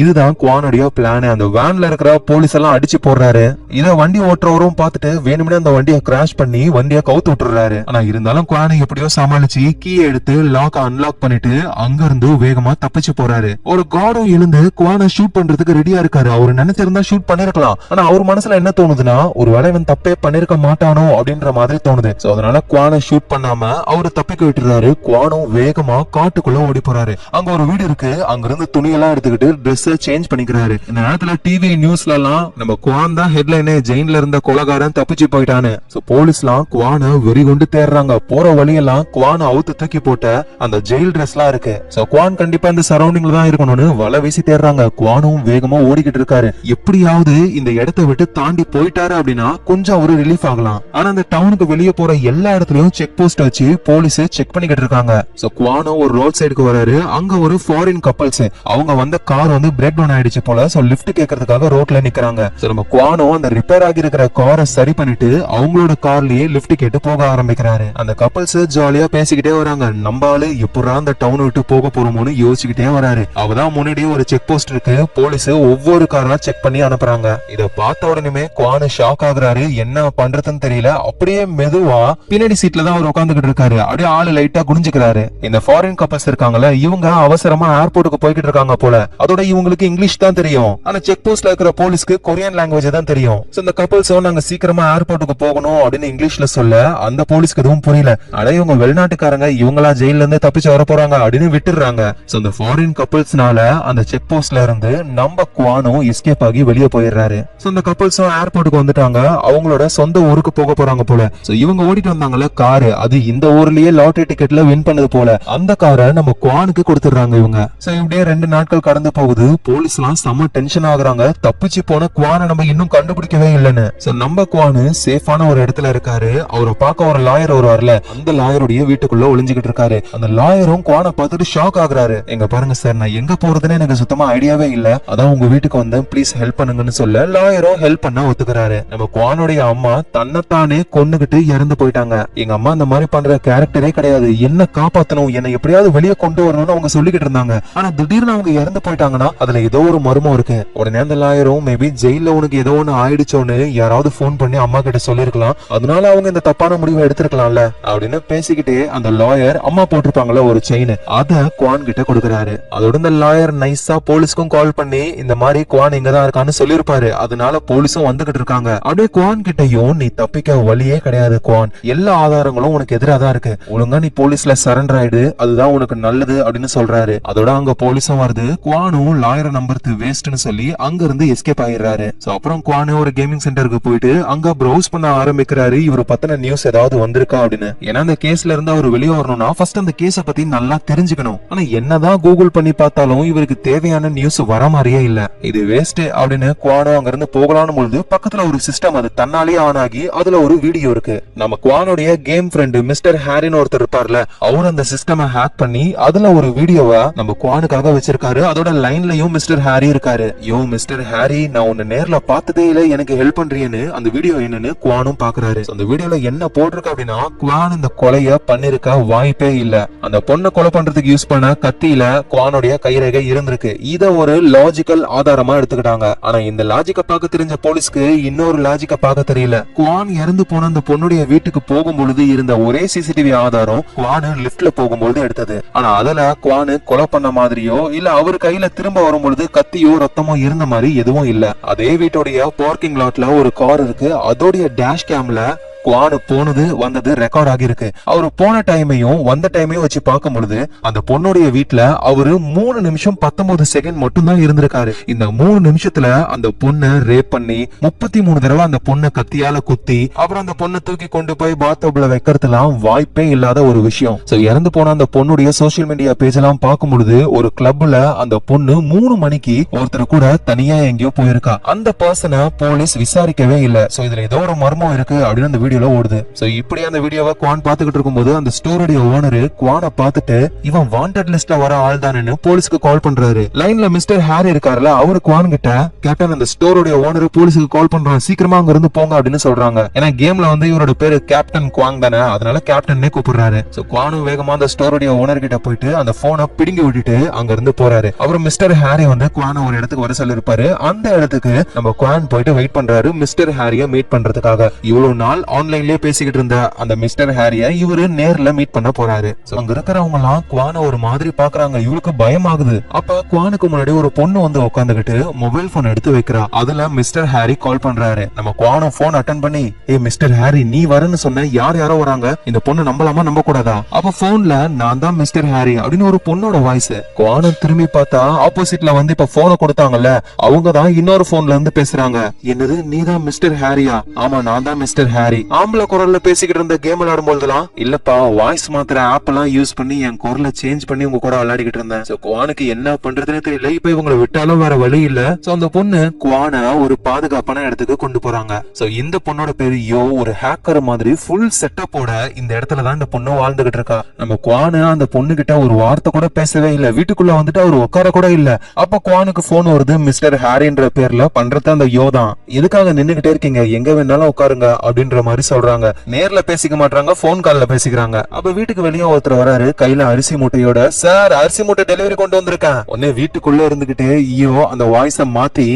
இதுதான் குவானுடைய பிளான். அந்த வேன்ல இருக்கிற போலீஸ் எல்லாம் அடிச்சு போடுறாரு. இத வண்டி ஓட்டுறவரும் பார்த்துட்டு வேணும்னே அந்த வண்டியை கிராஷ் பண்ணி வண்டியை கவுத்து விட்டுறாரு. ஆனா இருந்தாலும் குவானை எப்படியோ சமாளிச்சு கீ எடுத்து லாக் அன்லாக் பண்ணிட்டு அங்க இருந்து வேகமா தப்பிச்சு போறாரு. ஒரு கார்டும் எழுந்து குவானை ஷூட் பண்றதுக்கு ரெடியா இருக்காரு. அவரு நினைச்சிருந்தா ஷூட் பண்ணிருக்கலாம். ஆனா அவர் மனசுல என்ன தோணுதுன்னா, ஒரு வேளை இவன் தப்பே பண்ணிருக்க மாட்டானோ அப்படின்ற மாதிரி தோணுது. அதனால குவானை ஷூட் பண்ணாம அவரு தப்பிக்க விட்டுறாரு. குவானும் வேகமா காட்டுக்குள்ள ஓடி போறாரு. அங்க ஒரு வீடு இருக்கு. அங்க இருந்து துணியெல்லாம் எடுத்துக்கிட்டு ட்ரெஸ் சேஞ்ச் பண்ணிக்கிறாரு. இந்த நேரத்துல டிவி நியூஸ்ல எல்லாம் நம்ம குவான் தான் ஹெட்லைனே, ஜெயின்ல இருந்த கொலைகாரன் தப்பிச்சு போயிட்டானு. போலீஸ் எல்லாம் குவானை வெறி கொண்டு தேடுறாங்க. போற வழியெல்லாம் குவானை அவுத்து தூக்கி போட்ட அந்த ஜெயில் ட்ரெஸ் எல்லாம் இருக்கு. குவான் கண்டிப்பா இந்த சரௌண்டிங்ல தான் இருக்கணும்னு வலை வீசி தேடுறாங்க. குவானும் வேகமா ஓடிக்கிட்டு இருக்காரு. எப்படியாவது இந்த இடத்தை விட்டு தாண்டி போயிட்டாரு அப்படின்னா கொஞ்சம் ஒரு ரிலீஃப் ஆகலாம். ஆனா அந்த டவுனுக்கு வெளியே போற எல்லா இடத்துலயும் செக் போஸ்ட் வச்சு போலீஸ் செக் பண்ணிக்கிட்டு இருக்காங்க. குவானும் ஒரு ரோட் சைடுக்கு வராரு. அங்க ஒரு ஃபாரின் கப்பல்ஸ் அவங்க வந்த கார் வந்து பிரேக் டவுன் ஆயிடுச்சு போல. லிஃப்ட் கேட்கறதுக்காக ரோட்ல நிக்கிறாங்க. நம்ம குவானும் அந்த ரிப்பேர் ஆகி இருக்கிற காரை சரி பண்ணிட்டு அவங்களோட கார்லயே லிஃப்ட் கேட்டு போக ஆரம்பிக்கிறாரு. அந்த கப்பல்ஸ் ஜாலியா பேசிக்கிட்டே வராங்க. நம்பால எப்படா அந்த டவுன் விட்டு போக போறோமோன்னு யோசிச்சுக்கிட்டே வராரு. அவதான் முன்னாடியே ஒரு செக் போஸ்ட் இருக்கு. போலீஸ் ஒவ்வொரு காரா செக் பண்ணி அனுப்புறாங்க. இத பார்த்த உடனே குவானு ஷாக் ஆகுறாரு. என்ன பண்றதுன்னு தெரியல. அப்படியே மெதுவா பின்னாடி சீட்ல தான் அவர் உட்காந்துக்கிட்டு இருக்காரு. அப்படியே ஆளு லைட்டா குனிஞ்சுக்கிறாரு. இந்த ஃபாரின் கப்பல்ஸ் இருக்காங்கல்ல, இவங்க அவசரமா ஏர்போர்ட்டுக்கு போய்கிட்டு இருக்காங்க போல. அதோட இவங்களுக்கு இங்கிலீஷ் தான் தெரியும். ஆனா செக் போஸ்ட்ல இருக்கிற போலீஸ்க்கு கொரியன் லாங்குவேஜ் தான் தெரியும். இந்த கப்பல்ஸ் நாங்க சீக்கிரமா ஏர்போர்ட்டுக்கு போகணும் அப்படின்னு இங்கிலீஷ்ல சொல்ல அந்த போலீஸ்க்கு எதுவும் புரியல. அட இவங்க வெளிநாட்டுக்காரங்க, இவங்களா ஜெயில இருந்து தப்பிச்சு வர போறாங்க அப்படின்னு விட்டுறாங்க. இந்த ஃபாரின் கப்பல்ஸ்னால அந்த செக் போஸ்ட்ல இருந்து நம்ம குவானும் எஸ்கேப் ஆகி வெளியே போயிடுறாரு. இந்த கப்பல்ஸும் ஏர்போர்ட்டுக்கு வந்துட்டாங்க. அவங்களோட சொந்த ஊருக்கு போக போறாங்க போல. இவங்க ஓடிட்டு வந்தாங்கல்ல காரு, அது இந்த ஊர்லயே லாட்டரி டிக்கெட்ல வின் பண்ணது போல. அந்த காரை நம்ம குவானுக்கு கொடுத்துடுறாங்க இவங்க. இப்படியே 2 நாட்கள் கடந்து போகுது. போலீஸ் எல்லாம் செம டென்ஷன் டென்ஷன் ஆகுறாங்க. தப்பிச்சு போன குவானை நம்ம இன்னும் கண்டுபிடிக்கவே இல்லைன்னு. சோ நம்ம குவானு சேஃபான ஒரு இடத்துல இருக்காரு. அவரை பார்க்க ஒரு லாயர் வருவார்ல, அந்த லாயருடைய வீட்டுக்குள்ள ஒளிஞ்சுக்கிட்டு இருக்காரு. அந்த லாயரும் குவானை பார்த்துட்டு ஷாக் ஆகுறாரு. எங்க பாருங்க சார், நான் எங்க போறதுன்னு எனக்கு சுத்தமா ஐடியாவே இல்ல, அதான் உங்க வீட்டுக்கு வந்தேன், ப்ளீஸ் ஹெல்ப் பண்ணுங்கன்னு சொல்ல லாயரும் ஹெல்ப் பண்ண ஒத்துக்கிறாரு. நம்ம குவானுடைய அம்மா தன்னைத்தானே கொன்னுகிட்டு இறந்து போயிட்டாங்க. எங்க அம்மா அந்த மாதிரி பண்ற கேரக்டரே கிடையாது, என்ன காப்பாத்தணும், என்னை எப்படியாவது வெளியே கொண்டு வரணும்னு அவங்க சொல்லிக்கிட்டு இருந்தாங்க. ஆனா திடீர்னு அவங்க இறந்து போயிட்டாங்கன்னா அதுல ஏதோ ஒரு மர்மம் இருக்கு. உடனே அந்த லாயரும் மேபி ஜெயில உனக்கு ஏதோ ஒண்ணு ஆயிடுச்சோன்னு யாராவது போன் பண்ணி அம்மா கிட்ட சொல்லிருக்கலாம், அதனால அவங்க இந்த தப்பான முடிவை எடுத்திருக்கலாம்ல அப்படின்னு பேசிக்கிட்டே அந்த லாயர் அம்மா போட்டிருப்பாங்கல்ல ஒரு செயின், அத குவான் கிட்ட கொடுக்கறாரு. அதோட இந்த லாயர் நைஸா போலீஸ்க்கும் கால் பண்ணி இந்த மாதிரி குவான் இங்கதான் இருக்கான்னு சொல்லிருப்பாரு. அதனால போலீஸும் வந்துகிட்டு இருக்காங்க. அப்படியே குவான் கிட்டயும் நீ தப்பிக்க வழியே கிடையாது குவான், எல்லா ஆதாரங்களும் உனக்கு எதிராக தான் இருக்கு, ஒழுங்கா நீ போலீஸ்ல சரண்டர் ஆயிடு, அதுதான் உனக்கு நல்லது அப்படின்னு சொல்றாரு. அதோட அங்க போலீஸும் வருது. குவானும் லாயரை நம்புறது வேஸ்ட்னு சொல்லி அங்க இருந்து எஸ்கேப் ஆயிடுறாரு. அப்புறம் குவானு ஒரு கேமிங் சென்டருக்கு போயிட்டு அங்க ப்ரௌஸ் பண்ண ஆரம்பிக்கிறாரு. இவரை பத்தின நியூஸ் ஏதாவது வந்திருக்கா அப்படின்னு. ஏன்னா அந்த கேஸ்ல இருந்து அவர் வெளியே வரணும்னா ஃபர்ஸ்ட் அந்த கேஸ பத்தி நல்லா தெரிஞ்சுக்கணும். ஆனா என்னதான் கூகுள் பண்ணி பார்த்தாலும் இவருக்கு தேவையான நியூஸ் வர மாதிரியே இல்ல. இது வேஸ்ட் அப்படின்னு குவானோ அங்க இருந்து போகலான்னு பொழுது பக்கத்துல ஒரு சிஸ்டம் அது தன்னாலே ஆன் ஆகி அதுல ஒரு வீடியோ இருக்கு. நம்ம குவானுடைய கேம் ஃப்ரெண்ட் மிஸ்டர் ஹாரின்னு ஒருத்தர் இருப்பார்ல, அவர் அந்த சிஸ்டமை ஹேக் பண்ணி அதுல ஒரு வீடியோவை நம்ம குவானுக்காக வச்சிருக்காரு. அதோட லைன்லயும் மிஸ்டர் ஹாரி இருக்காரு. யோ மிஸ்டர் ஹாரி, நான் உன்னை நேர்ல பார்த்ததே இல்ல, எனக்கு ஹெல்ப் பண்றியன்னு அந்த வீடியோ என்னன்னு குவானும் பாக்குறாரு. அந்த வீடியோல என்ன போட்டிருக்கு அப்படின்னா, குவான் இந்த கொலைய பண்ணிருக்க வாய்ப்பே இல்ல, அந்த பொண்ணை கொலை பண்றதுக்கு யூஸ் பண்ண கத்தியில குவானுடைய கைரேகை இருந்திருக்கு. இத ஒரு லாஜிக்கல் ஆதாரமா எடுத்துக்கிட்டாங்க. ஆனா இந்த லாஜிக்க பார்க்க தெரிஞ்ச போலீஸ்க்கு இன்னொரு லாஜிக்க பார்க்க தெரியல. குவான் இறந்து போன அந்த பொண்ணுடைய வீட்டுக்கு போகும்பொழுது இருந்த ஒரே சிசிடிவி ஆதாரம் குவானு லிப்ட்ல போகும்போது எடுத்தது. ஆனா அதுல குவானு கொலை பண்ண மாதிரியோ இல்ல அவர் கையில திரும்ப வரும்பொழுது கத்தியோ ரத்தமோ இருந்த மாதிரி எதுவும் இல்ல. அதே வீட்டுடைய பார்க்கிங் லாட்ல ஒரு கார் இருக்கு. அதோடைய டேஷ் கேம்ல குவானு போனது வந்தது ரெக்கார்ட் ஆகிருக்கு. அவரு போன டைமையும் வந்த டைமையும் வச்சு பார்க்கும் பொழுது அந்த பொண்ணுடைய வீட்டுல அவரு 3 நிமிஷம் 19 செகண்ட் மட்டும் தான் இருந்திருக்காரு. இந்த 3 நிமிஷத்துல அந்த பொண்ணை ரேப் பண்ணி 33 தடவை அந்த பொண்ணை கத்தியால குத்தி அப்புறம் அந்த பொண்ணை தூக்கி கொண்டு போய் பாத்டப்ல வைக்கிறதுலாம் வாய்ப்பே இல்லாத ஒரு விஷயம். சோ இறந்து போன அந்த பொண்ணுடைய சோசியல் மீடியா பேஜ் எல்லாம் பார்க்கும் பொழுது ஒரு கிளப்ல அந்த பொண்ணு 3 மணிக்கு ஒருத்தர் கூட தனியா எங்கேயோ போயிருக்கா. அந்த பர்சனை போலீஸ் விசாரிக்கவே இல்ல. சோ இதுல ஏதோ ஒரு மர்மம் இருக்கு அப்படின்னு அந்த ஓடுது. சோ இப்படி அந்த வீடியோவை குவான் பாத்துக்கிட்டு இருக்கும்போது அந்த ஸ்டோருடைய ஓனர் குவானை பார்த்துட்டு இவன் வாண்டட் லிஸ்ட்ல வர ஆள் தானேன்னு போலீஸ்க்கு கால் பண்றாரு. லைன்ல மிஸ்டர் ஹாரி இருக்காருல, அவரு குவான் கிட்ட கேப்டன் அந்த ஸ்டோருடைய ஓனர் போலீஸுக்கு கால் பண்றான், சீக்கிரமா அங்க இருந்து போங்க அப்படின்னு சொல்றாங்க. ஏன்னா கேம்ல வந்து இவரோட பேரு கேப்டன் குவாங் தானே, அதனால கேப்டன்னே கூப்பிடுறாரு. சோ குவானும் வேகமா அந்த ஸ்டோருடைய ஓனர் கிட்ட போயிட்டு அந்த போனை பிடுங்கி விட்டுட்டு அங்க இருந்து போறாரு. அப்புறம் மிஸ்டர் ஹாரி வந்து குவான ஒரு இடத்துக்கு வர சொல்லிருப்பாரு. அந்த இடத்துக்கு நம்ம குவான் போயிட்டு வெயிட் பண்றாரு மிஸ்டர் ஹாரிய மீட் பண்றதுக்காக. இவ்வளவு நாள் ஆன்லைன்லயே பேசிக்கிட்டு இருந்த அந்த மிஸ்டர் ஹாரிய இவரு நேர்ல மீட் பண்ண போறாரு. அங்க இருக்கிறவங்க எல்லாம் குவான ஒரு மாதிரி பாக்குறாங்க. இவருக்கு பயம் ஆகுது. அப்ப குவானுக்கு முன்னாடி ஒரு பொண்ணு வந்து உட்காந்துக்கிட்டு மொபைல் போன் எடுத்து வைக்கிறா. அதுல மிஸ்டர் ஹாரி கால் பண்றாரு. நம்ம குவான போன் அட்டன் பண்ணி, ஏ மிஸ்டர் ஹாரி, நீ வரன்னு சொன்ன, யார் யாரோ வராங்க, இந்த பொண்ணு நம்பலாமா நம்ப கூடாதா? அப்ப போன்ல நான் தான் மிஸ்டர் ஹாரி அப்படின்னு ஒரு பொண்ணோட வாய்ஸ். குவான திரும்பி பார்த்தா ஆப்போசிட்ல வந்து இப்ப போனை கொடுத்தாங்கல்ல, அவங்க தான் இன்னொரு போன்ல இருந்து பேசுறாங்க. என்னது, நீ தான் மிஸ்டர் ஹாரியா? ஆமா, நான் தான் மிஸ்டர் ஹாரி. ஆம்பளை குரல்ல பேசிக்கிட்டு இருந்த கேம் விளையாடும் போதுலாம் இல்லப்பா, வாய்ஸ் மாத்திர ஆப் எல்லாம் யூஸ் பண்ணி என் குரலை சேஞ்ச் பண்ணி உங்க கூட விளையாடிக்கிட்டு இருந்தேன். சோ குவானுக்கு என்ன பண்றதுன்னு தெரியல. இப்ப இவங்களை விட்டாலும் வேற வழி இல்ல. சோ அந்த பொண்ணு குவான ஒரு பாதுகாப்பான இடத்துக்கு கொண்டு போறாங்க. சோ இந்த பொண்ணோட பேரு யோ. ஒரு ஹேக்கர் மாதிரி ஃபுல் செட்டப்போட இந்த இடத்துல தான் இந்த பொண்ணு வாழ்ந்துகிட்டு இருக்கா. நம்ம குவானு அந்த பொண்ணு கிட்ட ஒரு வார்த்தை கூட பேசவே இல்ல. வீட்டுக்குள்ள வந்துட்டு அவர் உட்கார கூட இல்ல. அப்ப குவானுக்கு போன் வருது. மிஸ்டர் ஹாரின்ற பேர்ல பண்றது அந்த யோ தான். எதுக்காக நின்னுகிட்டே இருக்கீங்க, எங்க வேணாலும் உட்காருங்க அப்படின்ற மாதிரி சொல்றாங்க. நேர்ல பேசிக்க மாட்டாங்க, போன் கால்ல பேசிக்கிறாங்க. அப்ப வீட்டுக்கு வெளியே ஒருத்தர் வராரு கையில அரிசி மூட்டையோட. சார், அரிசி மூட்டை டெலிவரி கொண்டு வந்திருக்கேன். உடனே வீட்டுக்குள்ள இருந்துகிட்டு ஐயோ அந்த வாய்ஸ மாத்தி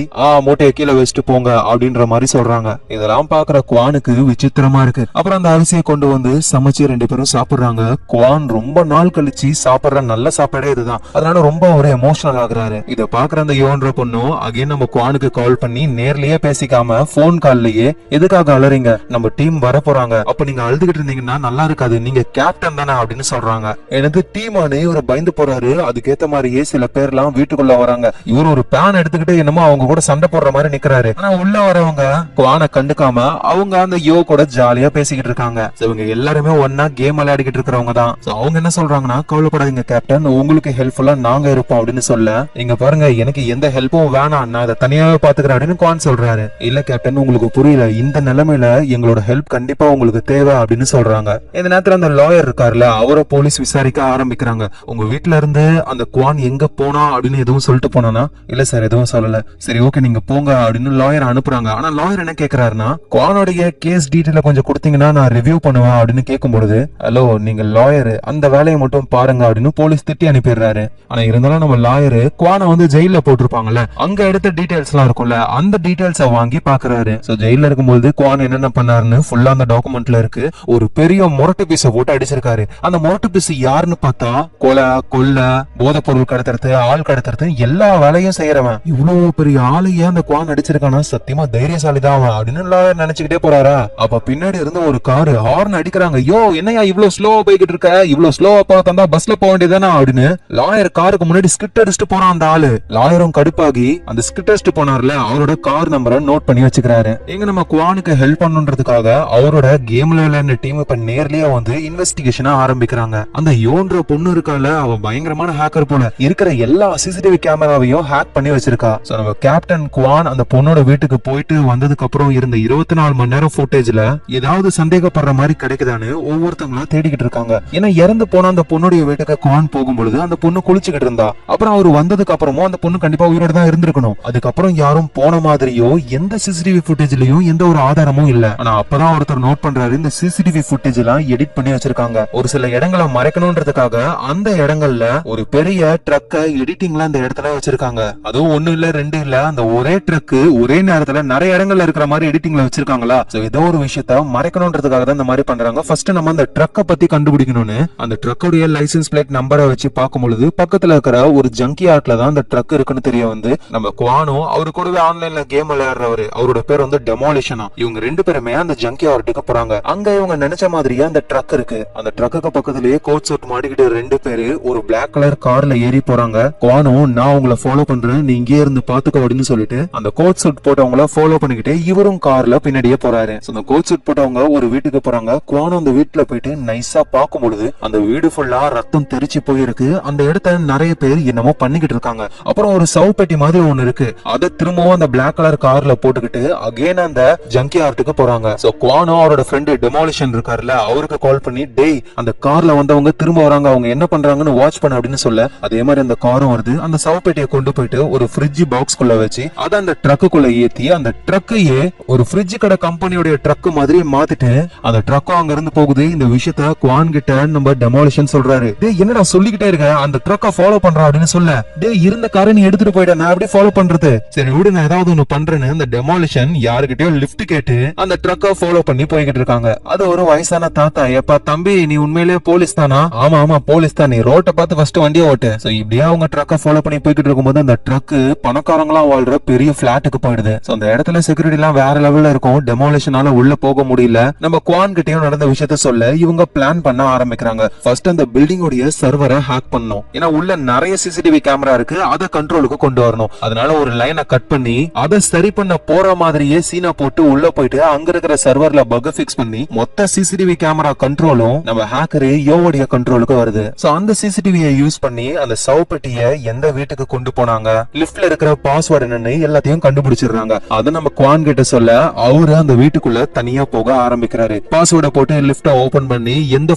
மூட்டையை கீழே வச்சுட்டு போங்க அப்படின்ற மாதிரி சொல்றாங்க. இதெல்லாம் பாக்குற குவானுக்கு விசித்திரமா இருக்கு. அப்புறம் அந்த அரிசியை கொண்டு வந்து சமைச்சு 2 பேரும் சாப்பிடுறாங்க. குவான் ரொம்ப நாள் கழிச்சு சாப்பிடுற நல்ல சாப்பாடே இதுதான். அதனால ரொம்ப ஒரு எமோஷனல் ஆகுறாரு. இத பாக்குற அந்த யோன்ற பொண்ணும் அகைன் நம்ம குவானுக்கு கால் பண்ணி நேர்லயே பேசிக்காம போன் கால்லயே, எதுக்காக அலறீங்க, நம்ம டீம் டீம் வர போறாங்க, அப்ப நீங்க அழுதுகிட்டு இருந்தீங்கன்னா நல்லா இருக்காது, நீங்க கேப்டன் தானே அப்படின்னு சொல்றாங்க. எனக்கு டீமானு இவரு பயந்து போறாரு. அதுக்கேத்த மாதிரியே சில பேர் எல்லாம் வீட்டுக்குள்ள வராங்க. இவர் ஒரு பேன் எடுத்துக்கிட்டு என்னமோ அவங்க கூட சண்டை போடுற மாதிரி நிக்கிறாரு. ஆனா உள்ள வரவங்க குவானை கண்டுக்காம அவங்க அந்த யோ கூட ஜாலியா பேசிக்கிட்டு இருக்காங்க. இவங்க எல்லாருமே ஒன்னா கேம் விளையாடிக்கிட்டு இருக்கிறவங்க தான். அவங்க என்ன சொல்றாங்கன்னா, கவலைப்படாதீங்க கேப்டன், உங்களுக்கு ஹெல்ப்ஃபுல்லா நாங்க இருப்போம் அப்படின்னு சொல்ல, இங்க பாருங்க எனக்கு எந்த ஹெல்ப்பும் வேணாம், நான் அதை தனியாவே பாத்துக்கிறேன் அப்படின்னு குவான் சொல்றாரு. இல்ல கேப்டன், உங்களுக்கு புரியல, இந்த நிலைமையில எங்களோட ஹெல்ப் கண்டிப்பா உங்களுக்கு தேவை அப்படின்னு சொல்றாங்க. இந்த நேரத்துல அந்த லாயர் இருக்காருல்ல, அவரை போலீஸ் விசாரிக்க ஆரம்பிக்கிறாங்க. உங்க வீட்டுல இருந்து அந்த குவான் எங்க போனா அப்படின்னு எதுவும் சொல்லிட்டு போனானா? இல்ல சார், எதுவும் சொல்லல. சரி ஓகே, நீங்க போங்க அப்படின்னு லாயர் அனுப்புறாங்க. ஆனா லாயர் என்ன கேக்குறாருன்னா, குவானோடைய கேஸ் டீடைல கொஞ்சம் கொடுத்தீங்கன்னா நான் ரிவ்யூ பண்ணுவேன் அப்படின்னு கேட்கும்பொழுது, ஹலோ நீங்க லாயர், அந்த வேலையை மட்டும் பாருங்க அப்படின்னு போலீஸ் திட்டி அனுப்பிடுறாரு. ஆனா இருந்தாலும் நம்ம லாயரு குவானை வந்து ஜெயில போட்டிருப்பாங்கல்ல, அங்க எடுத்த டீடைல்ஸ் எல்லாம் இருக்கும்ல, அந்த டீடைல்ஸ வாங்கி பாக்குறாரு. சோ ஜெயில இருக்கும்போது குவான் என்னென்ன பண்ணாருன்னு ஃபுல்லா அந்த டாக்குமெண்ட்ல இருக்கு. ஒரு பெரிய முரட்டு பீஸ போட்டு அடிச்சிருக்காரு. அந்த முரட்டு பீஸ் யாருன்னு பார்த்தா, கொலை கொள்ள போதை பொருள் கடத்துறது, ஆள் கடத்துறது, எல்லா வேலையும் செய்யறவன். இவ்வளவு பெரிய ஆளையே அந்த குவான் அடிச்சிருக்கானா, சத்தியமா தைரியசாலி தான் அவன் அப்படின்னு லாயர் நினைச்சுக்கிட்டே போறாரா. அப்ப பின்னாடி இருந்து ஒரு காரு ஹார்ன் அடிக்கிறாங்க. யோ என்னையா இவ்வளவு ஸ்லோவா போய்கிட்டு இருக்க, இவ்வளவு ஸ்லோவா பார்த்தா பஸ்ல போக வேண்டியதானா அப்படின்னு லாயர் காருக்கு முன்னாடி ஸ்கிட் அடிச்சுட்டு போறான் அந்த ஆளு. லாயரும் கடுப்பாகி அந்த ஸ்கிட் அடிச்சுட்டு போனார்ல, அவரோட கார் நம்பரை நோட் பண்ணி வச்சுக்கிறாரு. எங்க நம்ம குவானுக்கு ஹெல்ப் பண்ணுன்றதுக்காக அவரோட கேம்ல விளையாடுற டீம் இப்ப நேர்லயே வந்து இன்வெஸ்டிகேஷனா ஆரம்பிக்கிறாங்க. அந்த யோன்ற பொண்ணு இருக்கால, அவ பயங்கரமான ஹேக்கர் போல, இருக்கிற எல்லா சிசிடிவி கேமராவையும் ஹேக் பண்ணி வச்சிருக்கா. சோ நம்ம கேப்டன் குவான் அந்த பொண்ணோட வீட்டுக்கு போயிட்டு வந்ததுக்கு அப்புறம் இருந்த 24 மணி நேரம் ஃபுட்டேஜ்ல ஏதாவது சந்தேகப்படுற மாதிரி கிடைக்குதான்னு ஒவ்வொருத்தங்களா தேடிக்கிட்டு இருக்காங்க. ஏன்னா இறந்து போன அந்த பொண்ணுடைய வீட்டுக்கு குவான் போகும்பொழுது அந்த பொண்ணு குளிச்சுக்கிட்டு இருந்தா. அப்புறம் அவர் வந்ததுக்கு அப்புறமும் அந்த பொண்ணு கண்டிப்பா உயிரோட தான் இருந்திருக்கணும். அதுக்கப்புறம் யாரும் போன மாதிரியோ எந்த சிசிடிவி ஃபுட்டேஜ்லயும் எந்த ஒரு ஆதாரமும் இல்ல. ஆனா அப்பதான் ஒருத்தர் நோட் பண்றாரு, இந்த சிசிடிவி ஃபுட்டேஜ் எல்லாம் எடிட் பண்ணி வச்சிருக்காங்க. ஒரு சில இடங்களை மறைக்கணும்ன்றதுக்காக அந்த இடங்கள்ல ஒரு பெரிய ட்ரக்க எடிட்டிங்ல அந்த இடத்துல வச்சிருக்காங்க. அதுவும் ஒண்ணு இல்ல ரெண்டு இல்ல, அந்த ஒரே ட்ரக்கு ஒரே நேரத்துல நிறைய இடங்கள்ல இருக்கிற மாதிரி எடிட்டிங்ல வச்சிருக்காங்களா. சோ ஏதோ ஒரு விஷயத்த மறைக்கணும்ன்றதுக்காக தான் இந்த மாதிரி பண்றாங்க. ஃபர்ஸ்ட் நம்ம அந்த ட்ரக்க பத்தி கண்டுபிடிக்கணும்னு அந்த ட்ரக்கோட லைசென்ஸ் பிளேட் நம்பரை வச்சு பார்க்கும்பொழுது பக்கத்துல இருக்கிற ஒரு ஜங்கி ஆர்ட்ல தான் அந்த ட்ரக் இருக்குன்னு தெரிய வந்து, நம்ம குவானும் அவரு கூடவே ஆன்லைன்ல கேம் விளையாடுறவரு, அவரோட பேர் வந்து டெமாலிஷனா, இவங்க ரெண்டு பேருமே அந்த ஜங்கி ஆர்ட்டுக்கு போறாங்க. அங்க இவங்க நினைச்ச மாதிரியே அந்த ட்ரக் இருக்கு. அந்த ட்ரக்குக்கு பக்கத்துலயே கோட் சூட் மாட்டிக்கிட்டு ரெண்டு பேரு ஒரு பிளாக் கலர் கார்ல ஏறி போறாங்க. குவானும் நான் உங்களை ஃபாலோ பண்றேன், நீ இங்கே இருந்து பாத்துக்கோ அப்படின்னு சொல்லிட்டு அந்த கோட் சூட் போட்டவங்கள ஃபாலோ பண்ணிக்கிட்டே இவரும் கார்ல பின்னாடியே போறாரு. அந்த கோட் சூட் போட்டவங்க ஒரு வீட்டுக்கு போறாங்க. குவானும் அந்த வீட்டுல போயிட்டு நைஸா பார்க்கும் பொழுது அந்த வீடு ஃபுல்லா ரத்தம் தெரிச்சு போயிருக்கு. அந்த இடத்த நிறைய பேர் என்னமோ பண்ணிக்கிட்டு இருக்காங்க. அப்புறம் ஒரு சவ் பெட்டி மாதிரி ஒண்ணு இருக்கு, அதை திரும்பவும் அந்த பிளாக் கலர் கார்ல போட்டுக்கிட்டு அகைன் அந்த ஜங்கி ஆர்ட்டுக்கு போறாங்க. சோ குவானோ அவரோட ஃப்ரெண்ட் டெமாலிஷன் இருக்காருல்ல, அவருக்கு கால் பண்ணி, டேய் அந்த கார்ல வந்தவங்க திரும்ப வராங்க, அவங்க என்ன பண்றாங்கன்னு வாட்ச் பண்ண அப்படின்னு சொல்ல, அதே மாதிரி அந்த காரும் வருது. அந்த சவ் பெட்டியை கொண்டு போயிட்டு ஒரு ஃப்ரிட்ஜ் பாக்ஸ் குள்ள வச்சு அதை அந்த ட்ரக்குக்குள்ள ஏத்தி அந்த ட்ரக்கையே ஒரு ஃப்ரிட்ஜ் கடை கம்பெனியோட ட்ரக் மாதிரி மாத்திட்டு அந்த ட்ரக்கும் அங்க இருந்து போகுது. இந்த விஷயத்த குவான் கிட்ட நம்ம டெமாலிஷன் சொல்றாரு, டேய் என்னடா சொல்லிக்கிட்டே இருக்க, அந்த ட்ரக்க ஃபாலோ பண்றா அப்படின்னு சொல்ல, டேய் இருந்த காரை நீ எடுத்துட்டு போயிட, நான் எப்படி ஃபாலோ பண்றது, சரி விடு நான் ஏதாவது ஒண்ணு பண்றேன்னு அந்த டெமாலிஷன் யாருக்கிட்டயோ லிஃப்ட் கேட்டு அந்த ட்ரக்க ஃபாலோ பண்ணி போய்கிட்டு இருக்காங்க. அது ஒரு வயசான தாத்தா, எப்பா தம்பி நீ உண்மையிலேயே போலீஸ் தானா? ஆமா ஆமா போலீஸ் தான், நீ ரோட்டை பார்த்து ஃபர்ஸ்ட் வண்டியை ஓட்டு. சோ இப்படியே அவங்க ட்ரக்க ஃபாலோ பண்ணி போய்கிட்டு இருக்கும்போது அந்த ட்ரக் பணக்காரங்களாம் வாழ்ற பெரிய பிளாட்டுக்கு போயிடுது. சோ அந்த இடத்துல செக்யூரிட்டி எல்லாம் வேற லெவல்ல இருக்கும். டெமாலிஷனால உள்ள போக முடியல. நம்ம குவான் கிட்டயும் நடந்த விஷயத்த சொல்ல இவங்க பிளான் பண்ண ஆரம்பிக்கிறாங்க. ஃபர்ஸ்ட் அந்த பில்டிங் உடைய சர்வரை ஹேக் பண்ணணும். ஏன்னா உள்ள நிறைய சிசிடிவி கேமரா இருக்கு, அதை கண்ட்ரோலுக்கு கொண்டு வரணும். அதனால ஒரு லைனை கட் பண்ணி அதை சரி பண்ண போற மாதிரியே சீனா போட்டு உள்ள போயிட்டு அங்க இருக்கிற சர்வர்ல பக் ஃபிக்ஸ் பண்ணி மொத்த சிசிடிவி கேமரா கண்ட்ரோலும் நம்ம ஹேக்கர் யோவுடைய கண்ட்ரோலுக்கு வருது. சோ அந்த சிசிடிவியை யூஸ் பண்ணி அந்த சவுப்பெட்டிய எந்த வீட்டுக்கு கொண்டு போனாங்க, லிஃப்ட்ல இருக்கிற பாஸ்வேர்டு என்னன்னு எல்லாத்தையும் கண்டுபிடிச்சிடுறாங்க. அதை நம்ம குவான் கிட்ட சொல்ல அவரு அந்த வீட்டுக்குள்ள தனியா போக ஆரம்பிக்கிறாரு. பாஸ்வேர்டை போட்டு லிஃப்ட ஓபன் பண்ணி எந்த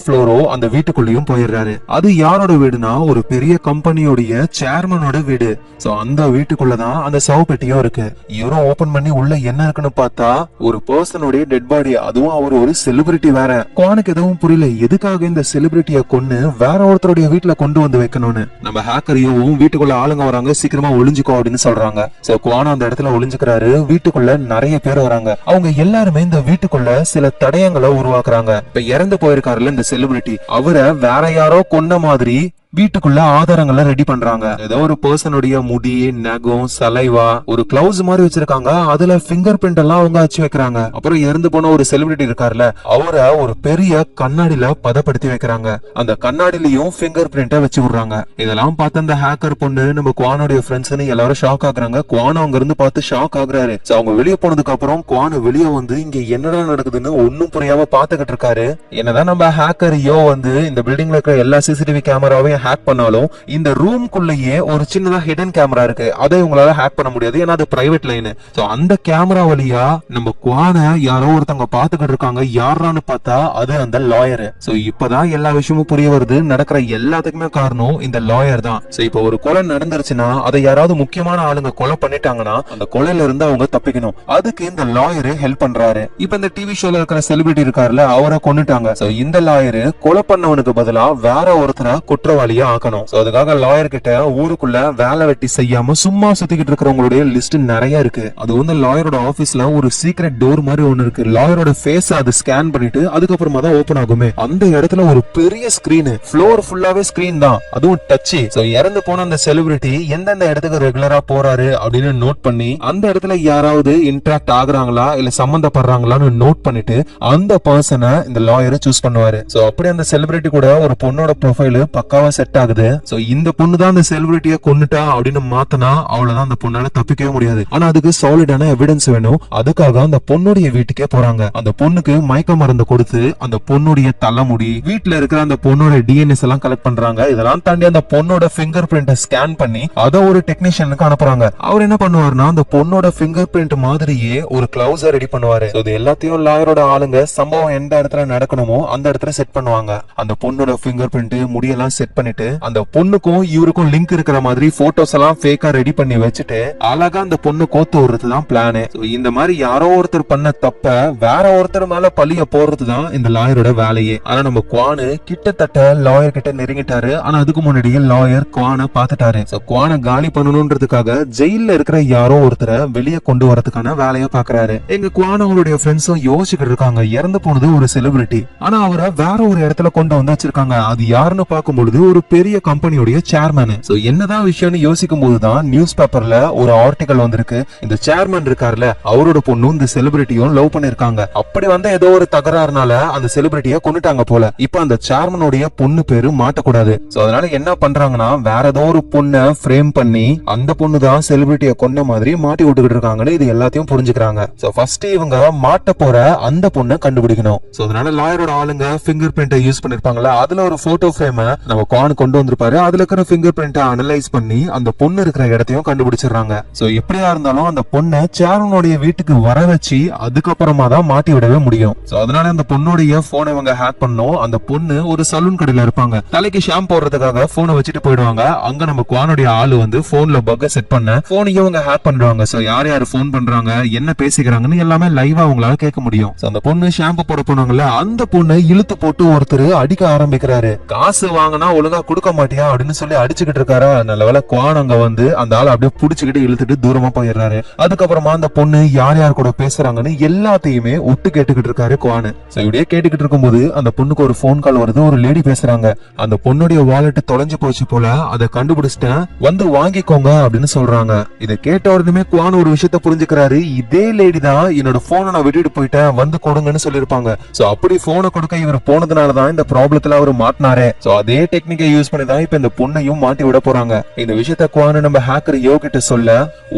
ஃப்ளோரோ அந்த வீட்டுக்குள்ளயும் போயிடுறாரு. அது யாரோட வீடுனா ஒரு பெரிய கம்பெனியோடைய சேர்மனோட வீடு. சோ அந்த வீட்டுக்குள்ளதான் அந்த சவ் பெட்டியும் இருக்கு. இவரும் ஓபன் பண்ணி உள்ள என்ன இருக்குன்னு பார்த்தா ஒரு பர்சனுடைய டெட் பாடி, அதுவும் அவர் ஒரு செலிபிரிட்டி வேற. குவானுக்கு எதுவும் புரியல, எதுக்காக இந்த செலிபிரிட்டிய கொன்னு வேற ஒருத்தருடைய வீட்டுல கொண்டு வந்து வைக்கணும்னு. நம்ம ஹேக்கரையும் வீட்டுக்குள்ள ஆளுங்க வராங்க, சீக்கிரமா ஒளிஞ்சுக்கோ அப்படின்னு சொல்றாங்க. சோ குவான் அந்த இடத்துல ஒளிஞ்சுக்கிறாரு. வீட்டுக்குள்ள நிறைய பேர் வராங்க. அவங்க எல்லாருமே இந்த வீட்டுக்குள்ள சில தடயங்களை உருவாக்குறாங்க. இப்ப இறந்து போயிருக்காருல இந்த செலிபிரிட்டி, அவரை வேற யாரோ கொன்ன மாதிரி வீட்டுக்குள்ள ஆதாரங்களை ரெடி பண்றாங்க. ஏதோ ஒரு பர்சனுடைய முடி, நகம், சலைவா, ஒரு கிளவுஸ் மாதிரி வச்சிருக்காங்க. அதுல பிங்கர் பிரிண்ட் எல்லாம் அவங்க அச்சு வைக்கிறாங்க. அப்புறம் இறந்து போன ஒரு செலிபிரிட்டி இருக்காருல்ல, அவரை ஒரு பெரிய கண்ணாடியில பதப்படுத்தி வைக்கிறாங்க. அந்த கண்ணாடியிலயும் பிங்கர் பிரிண்ட வச்சு விடுறாங்க. இதெல்லாம் பார்த்து அந்த ஹேக்கர் பொண்ணு நம்ம குவானோடைய ஃப்ரெண்ட்ஸ்னு எல்லாரும் ஷாக் ஆகுறாங்க. குவானோ அங்க இருந்து பார்த்து ஷாக் ஆகுறாரு. அவங்க வெளியே போனதுக்கு அப்புறம் குவானோ வெளியே வந்து இங்க என்னடா நடக்குதுன்னு ஒன்னும் புரியாம பாத்துக்கிட்டு இருக்காரு. என்னதான் நம்ம ஹேக்கர் யோ வந்து இந்த பில்டிங்ல இருக்கிற எல்லா சிசிடிவி கேமராவையும் ஹேக் பண்ணாலும் இந்த ரூம்குள்ளேயே ஒரு சின்னதா ஹிடன் கேமரா இருக்கு. அதை உங்களால ஹேக் பண்ண முடியாது, ஏன்னா அது பிரைவேட் லைன். சோ அந்த கேமரா வழியா நம்ம குவான யாரோ ஒருத்தவங்க பாத்துக்கிட்டு இருக்காங்க. யாரான்னு பார்த்தா அது அந்த லாயர். சோ இப்பதான் எல்லா விஷயமும் புரிய வருது. நடக்கிற எல்லாத்துக்குமே காரணம் இந்த லாயர் தான். சோ இப்போ ஒரு கொலை நடந்துருச்சுன்னா அதை யாராவது முக்கியமான ஆளுங்க கொலை பண்ணிட்டாங்கன்னா அந்த கொலையில இருந்து அவங்க தப்பிக்கணும். அதுக்கு இந்த லாயர் ஹெல்ப் பண்றாரு. இப்ப இந்த டிவி ஷோல இருக்கிற செலிபிரிட்டி இருக்காருல்ல, அவரை கொன்னுட்டாங்க. சோ இந்த லாயர் கொலை பண்ணவனுக்கு பதிலா வேற ஒருத்தரை குற்றவாளியா ஆக்கணும். சோ அதுக்காக லாயர் கிட்ட ஊருக்குள்ள வேலை வெட்டி செய்யாம சும்மா சுத்திக்கிட்டு இருக்கிறவங்களுடைய லிஸ்ட் நிறைய இருக்கு. அது வந்து லாயரோட ஆபீஸ்ல ஒரு சீக்ரெட் டோர் மாதிரி ஒன்னு இருக்கு. லாயரோட ஃபேஸ் அது ஸ்கேன் பண்ணிட்டு அதுக்கப்புறமா தான் ஓபன் ஆகுமே. அந்த இடத்துல ஒரு பெரிய ஸ்கிரீன், ஃப்ளோர் ஃபுல்லாவே ஸ்கிரீன் தான், அதுவும் டச். சோ இறந்து போன அந்த செலிபிரிட்டி எந்தெந்த இடத்துக்கு ரெகுலரா போறாரு அப்படின்னு நோட் பண்ணி அந்த இடத்துல யாராவது இன்டராக்ட் ஆகுறாங்களா இல்ல சம்பந்தப்படுறாங்களான்னு நோட் பண்ணிட்டு அந்த பர்சனை இந்த லாயர் சூஸ் பண்ணுவாரு. சோ அப்படி அந்த செலிபிரிட்டி கூட ஒரு பொண்ணோட ப்ரொஃபைல் பக்காவா செட் ஆகுது. சோ இந்த பொண்ணு தான் அந்த செலிபிரிட்டியை கொன்னுட்டா அப்படின்னு மாத்தனா அவ்வளவுதான், அந்த பொண்ணால தப்பிக்கவே முடியாது. ஆனா அதுக்கு சாலிடான எவிடன்ஸ் வேணும். அதுக்காக அந்த பொண்ணுடைய வீட்டுக்கே போறாங்க. அந்த பொண்ணுக்கு மயக்க மருந்து கொடுத்து அந்த பொண்ணுடைய தலைமுடி, வீட்டுல இருக்கிற அந்த பொண்ணோட டிஎன்எஸ் எல்லாம் கலெக்ட் பண்றாங்க. இதெல்லாம் தாண்டி அந்த பொண்ணோட பிங்கர் பிரிண்ட ஸ்கேன் பண்ணி அதை ஒரு டெக்னீஷியனுக்கு அனுப்புறாங்க. அவர் என்ன பண்ணுவாருன்னா அந்த பொண்ணோட பிங்கர் பிரிண்ட் மாதிரியே ஒரு கிளவுஸ் ரெடி பண்ணுவாரு. இது எல்லாத்தையும் லாயரோட ஆளுங்க சம்பவம் எந்த இடத்துல நடக்கணுமோ அந்த இடத்துல செட் பண்ணுவாங்க. அந்த பொண்ணோட பிங்கர் பிரிண்ட், முடியெல்லாம் செட் பண்ணிட்டு அந்த பொண்ணுக்கும் இவருக்கும் லிங்க் இருக்கிற மாதிரி போட்டோஸ் எல்லாம் ஃபேக்கா ரெடி பண்ணி வச்சுட்டு அழகா அந்த பொண்ணு கோத்து விடுறதுதான் பிளானு. இந்த மாதிரி யாரோ ஒருத்தர் பண்ண தப்ப வேற ஒருத்தர் மேல பழிய போடுறதுதான் இந்த லாயரோட வேலையே. ஆனா நம்ம குவானு கிட்டத்தட்ட லாயர் கிட்ட நெருங்கிட்டாரு. ஆனா அதுக்கு முன்னாடியே லாயர் குவான பாத்துட்டாரு. குவான காலி பண்ணணும்ன்றதுக்காக ஜெயில இருக்கிற யாரோ ஒருத்தரை வெளியே கொண்டு வரதுக்கான வேலையை பாக்குறாரு. எங்க குவான் அவங்களுடைய ஃப்ரெண்ட்ஸும் யோசிச்சுட்டு இருக்காங்க. இறந்து போனது ஒரு செலிபிரிட்டி, ஆனா அவரை வேற ஒரு இடத்துல கொண்டு வந்து வச்சிருக்காங்க. அது யாருன்னு பார்க்கும்பொழுது ஒரு பெரிய கம்பெனியுடைய சேர்மேன். சோ என்னதான் விஷயம்னு யோசிக்கும் போதுதான் நியூஸ் பேப்பர்ல ஒரு ஆர்டிகல் வந்திருக்கு. இந்த சேர்மேன் இருக்காருல, அவரோட பொண்ணும் இந்த செலிபிரிட்டியும் லவ் பண்ணிருக்காங்க. அப்படி வந்த ஏதோ ஒரு தகராறுனால அந்த செலிபிரிட்டியை கொன்னுட்டாங்க போல. இப்ப அந்த சேர்மனுடைய பொண்ணு பேரு மாட்டக்கூடாது. சோ அதனால என்ன பண்றாங்கன்னா வேற ஏதோ ஒரு பொண்ணை ஃப்ரேம் பண்ணி அந்த பொண்ணு தான் செலிபிரிட்டியை கொன்ன மாதிரி மாட்டி விட்டுக்கிட்டு இருக்காங்கன்னு இது எல்லாத்தையும் புரிஞ்சுக்கிறாங்க. சோ ஃபர்ஸ்ட் இவங்க மாட்ட போற அந்த பொண்ணை கண்டுபிடிக்கணும். சோ அதனால லாயரோட ஆளுங்க பிங்கர் பிரிண்ட யூஸ் பண்ணிருப்பாங்கல்ல, அதுல ஒரு போட்டோ ஃப்ரேம் நம்ம குவான் கொண்டு வந்திருப்பாரு. அதுல இருக்கிற பிங்கர் பிரிண்ட அனலைஸ் பண்ணி அந்த பொண்ணு இருக்கிற இடத்தையும் கண்டுபிடிச்சிடறாங்க. சோ எப்படியா இருந்தாலும் அந்த பொண்ணை சேர்மனுடைய வீட்டுக்கு வர வச்சு அதுக்கப்புறமா தான் மாட்டி விடவே முடியும். சோ அதனால அந்த பொண்ணுடைய போனை இவங்க ஹேக் பண்ணோம். அந்த பொண்ணு ஒரு சலூன் கடையில இருப்பாங்க. தலைக்கு ஷாம்பு போடுறதுக்காக போனை வச்சுட்டு போயிடுவாங்க. அங்க நம்ம குவானுடைய ஆளு வந்து போன்ல பக்க செட் பண்ண போனையும் இவங்க ஹேக் பண்ணிடுவாங்க. சோ யார் யார் போன் பண்றாங்க, என்ன பேசிக்கிறாங்கன்னு எல்லாமே லைவா அவங்களால கேட்க முடியும். அந்த பொண்ணு ஷாம்பு போட போனாங்கல்ல, அந்த பொண்ணை இழுத்து போட்டு ஒருத்தர் அடிக்க ஆரம்பிக்கிறாரு. காசு வாங்கினா ஒழுங்கா கொடுக்க மாட்டியா அப்படின்னு சொல்லி அடிச்சுக்கிட்டு இருக்காரா. நல்ல வேளை குவான் அங்க வந்து அந்த ஆளை அப்படியே புடிச்சுக்கிட்டு இழுத்துட்டு தூரமா போயிடுறாரு. அதுக்கப்புறமா அந்த பொண்ணு யார் யார் கூட பேசுறாங்கன்னு எல்லாத்தையுமே ஒட்டு கேட்டுக்கிட்டு இருக்காரு குவான். சோ இப்படியே கேட்டுக்கிட்டு இருக்கும்போது அந்த பொண்ணுக்கு ஒரு போன் கால் வருது. ஒரு லேடி பேசுறாங்க. அந்த பொண்ணுடைய வாலெட் தொலைஞ்சு போச்சு போல, அதை கண்டுபிடிச்சிட்டேன், வந்து வாங்கிக்கோங்க அப்படின்னு சொல்றாங்க. இதை கேட்ட உடனே குவான் ஒரு விஷயத்த புரிஞ்சுக்கிறாரு. இதே லேடி தான் என்னோட போனை நான் விட்டுட்டு போயிட்டேன், வந்து கொடுங்கன்னு சொல்லிருப்பாங்க. சோ அப்படி போனை கொடுக்க இவர் போனதுனாலதான் இந்த ப்ராப்ளத்துல அவர் மாட்டினாரே. சோ அதே டெக்னிக்கை யூஸ் பண்ணி தான் இப்ப இந்த பொண்ணையும் மாட்டி விட போறாங்க. இந்த விஷயத்த குவான் நம்ம ஹேக்கர் யோ கிட்ட சொல்ல,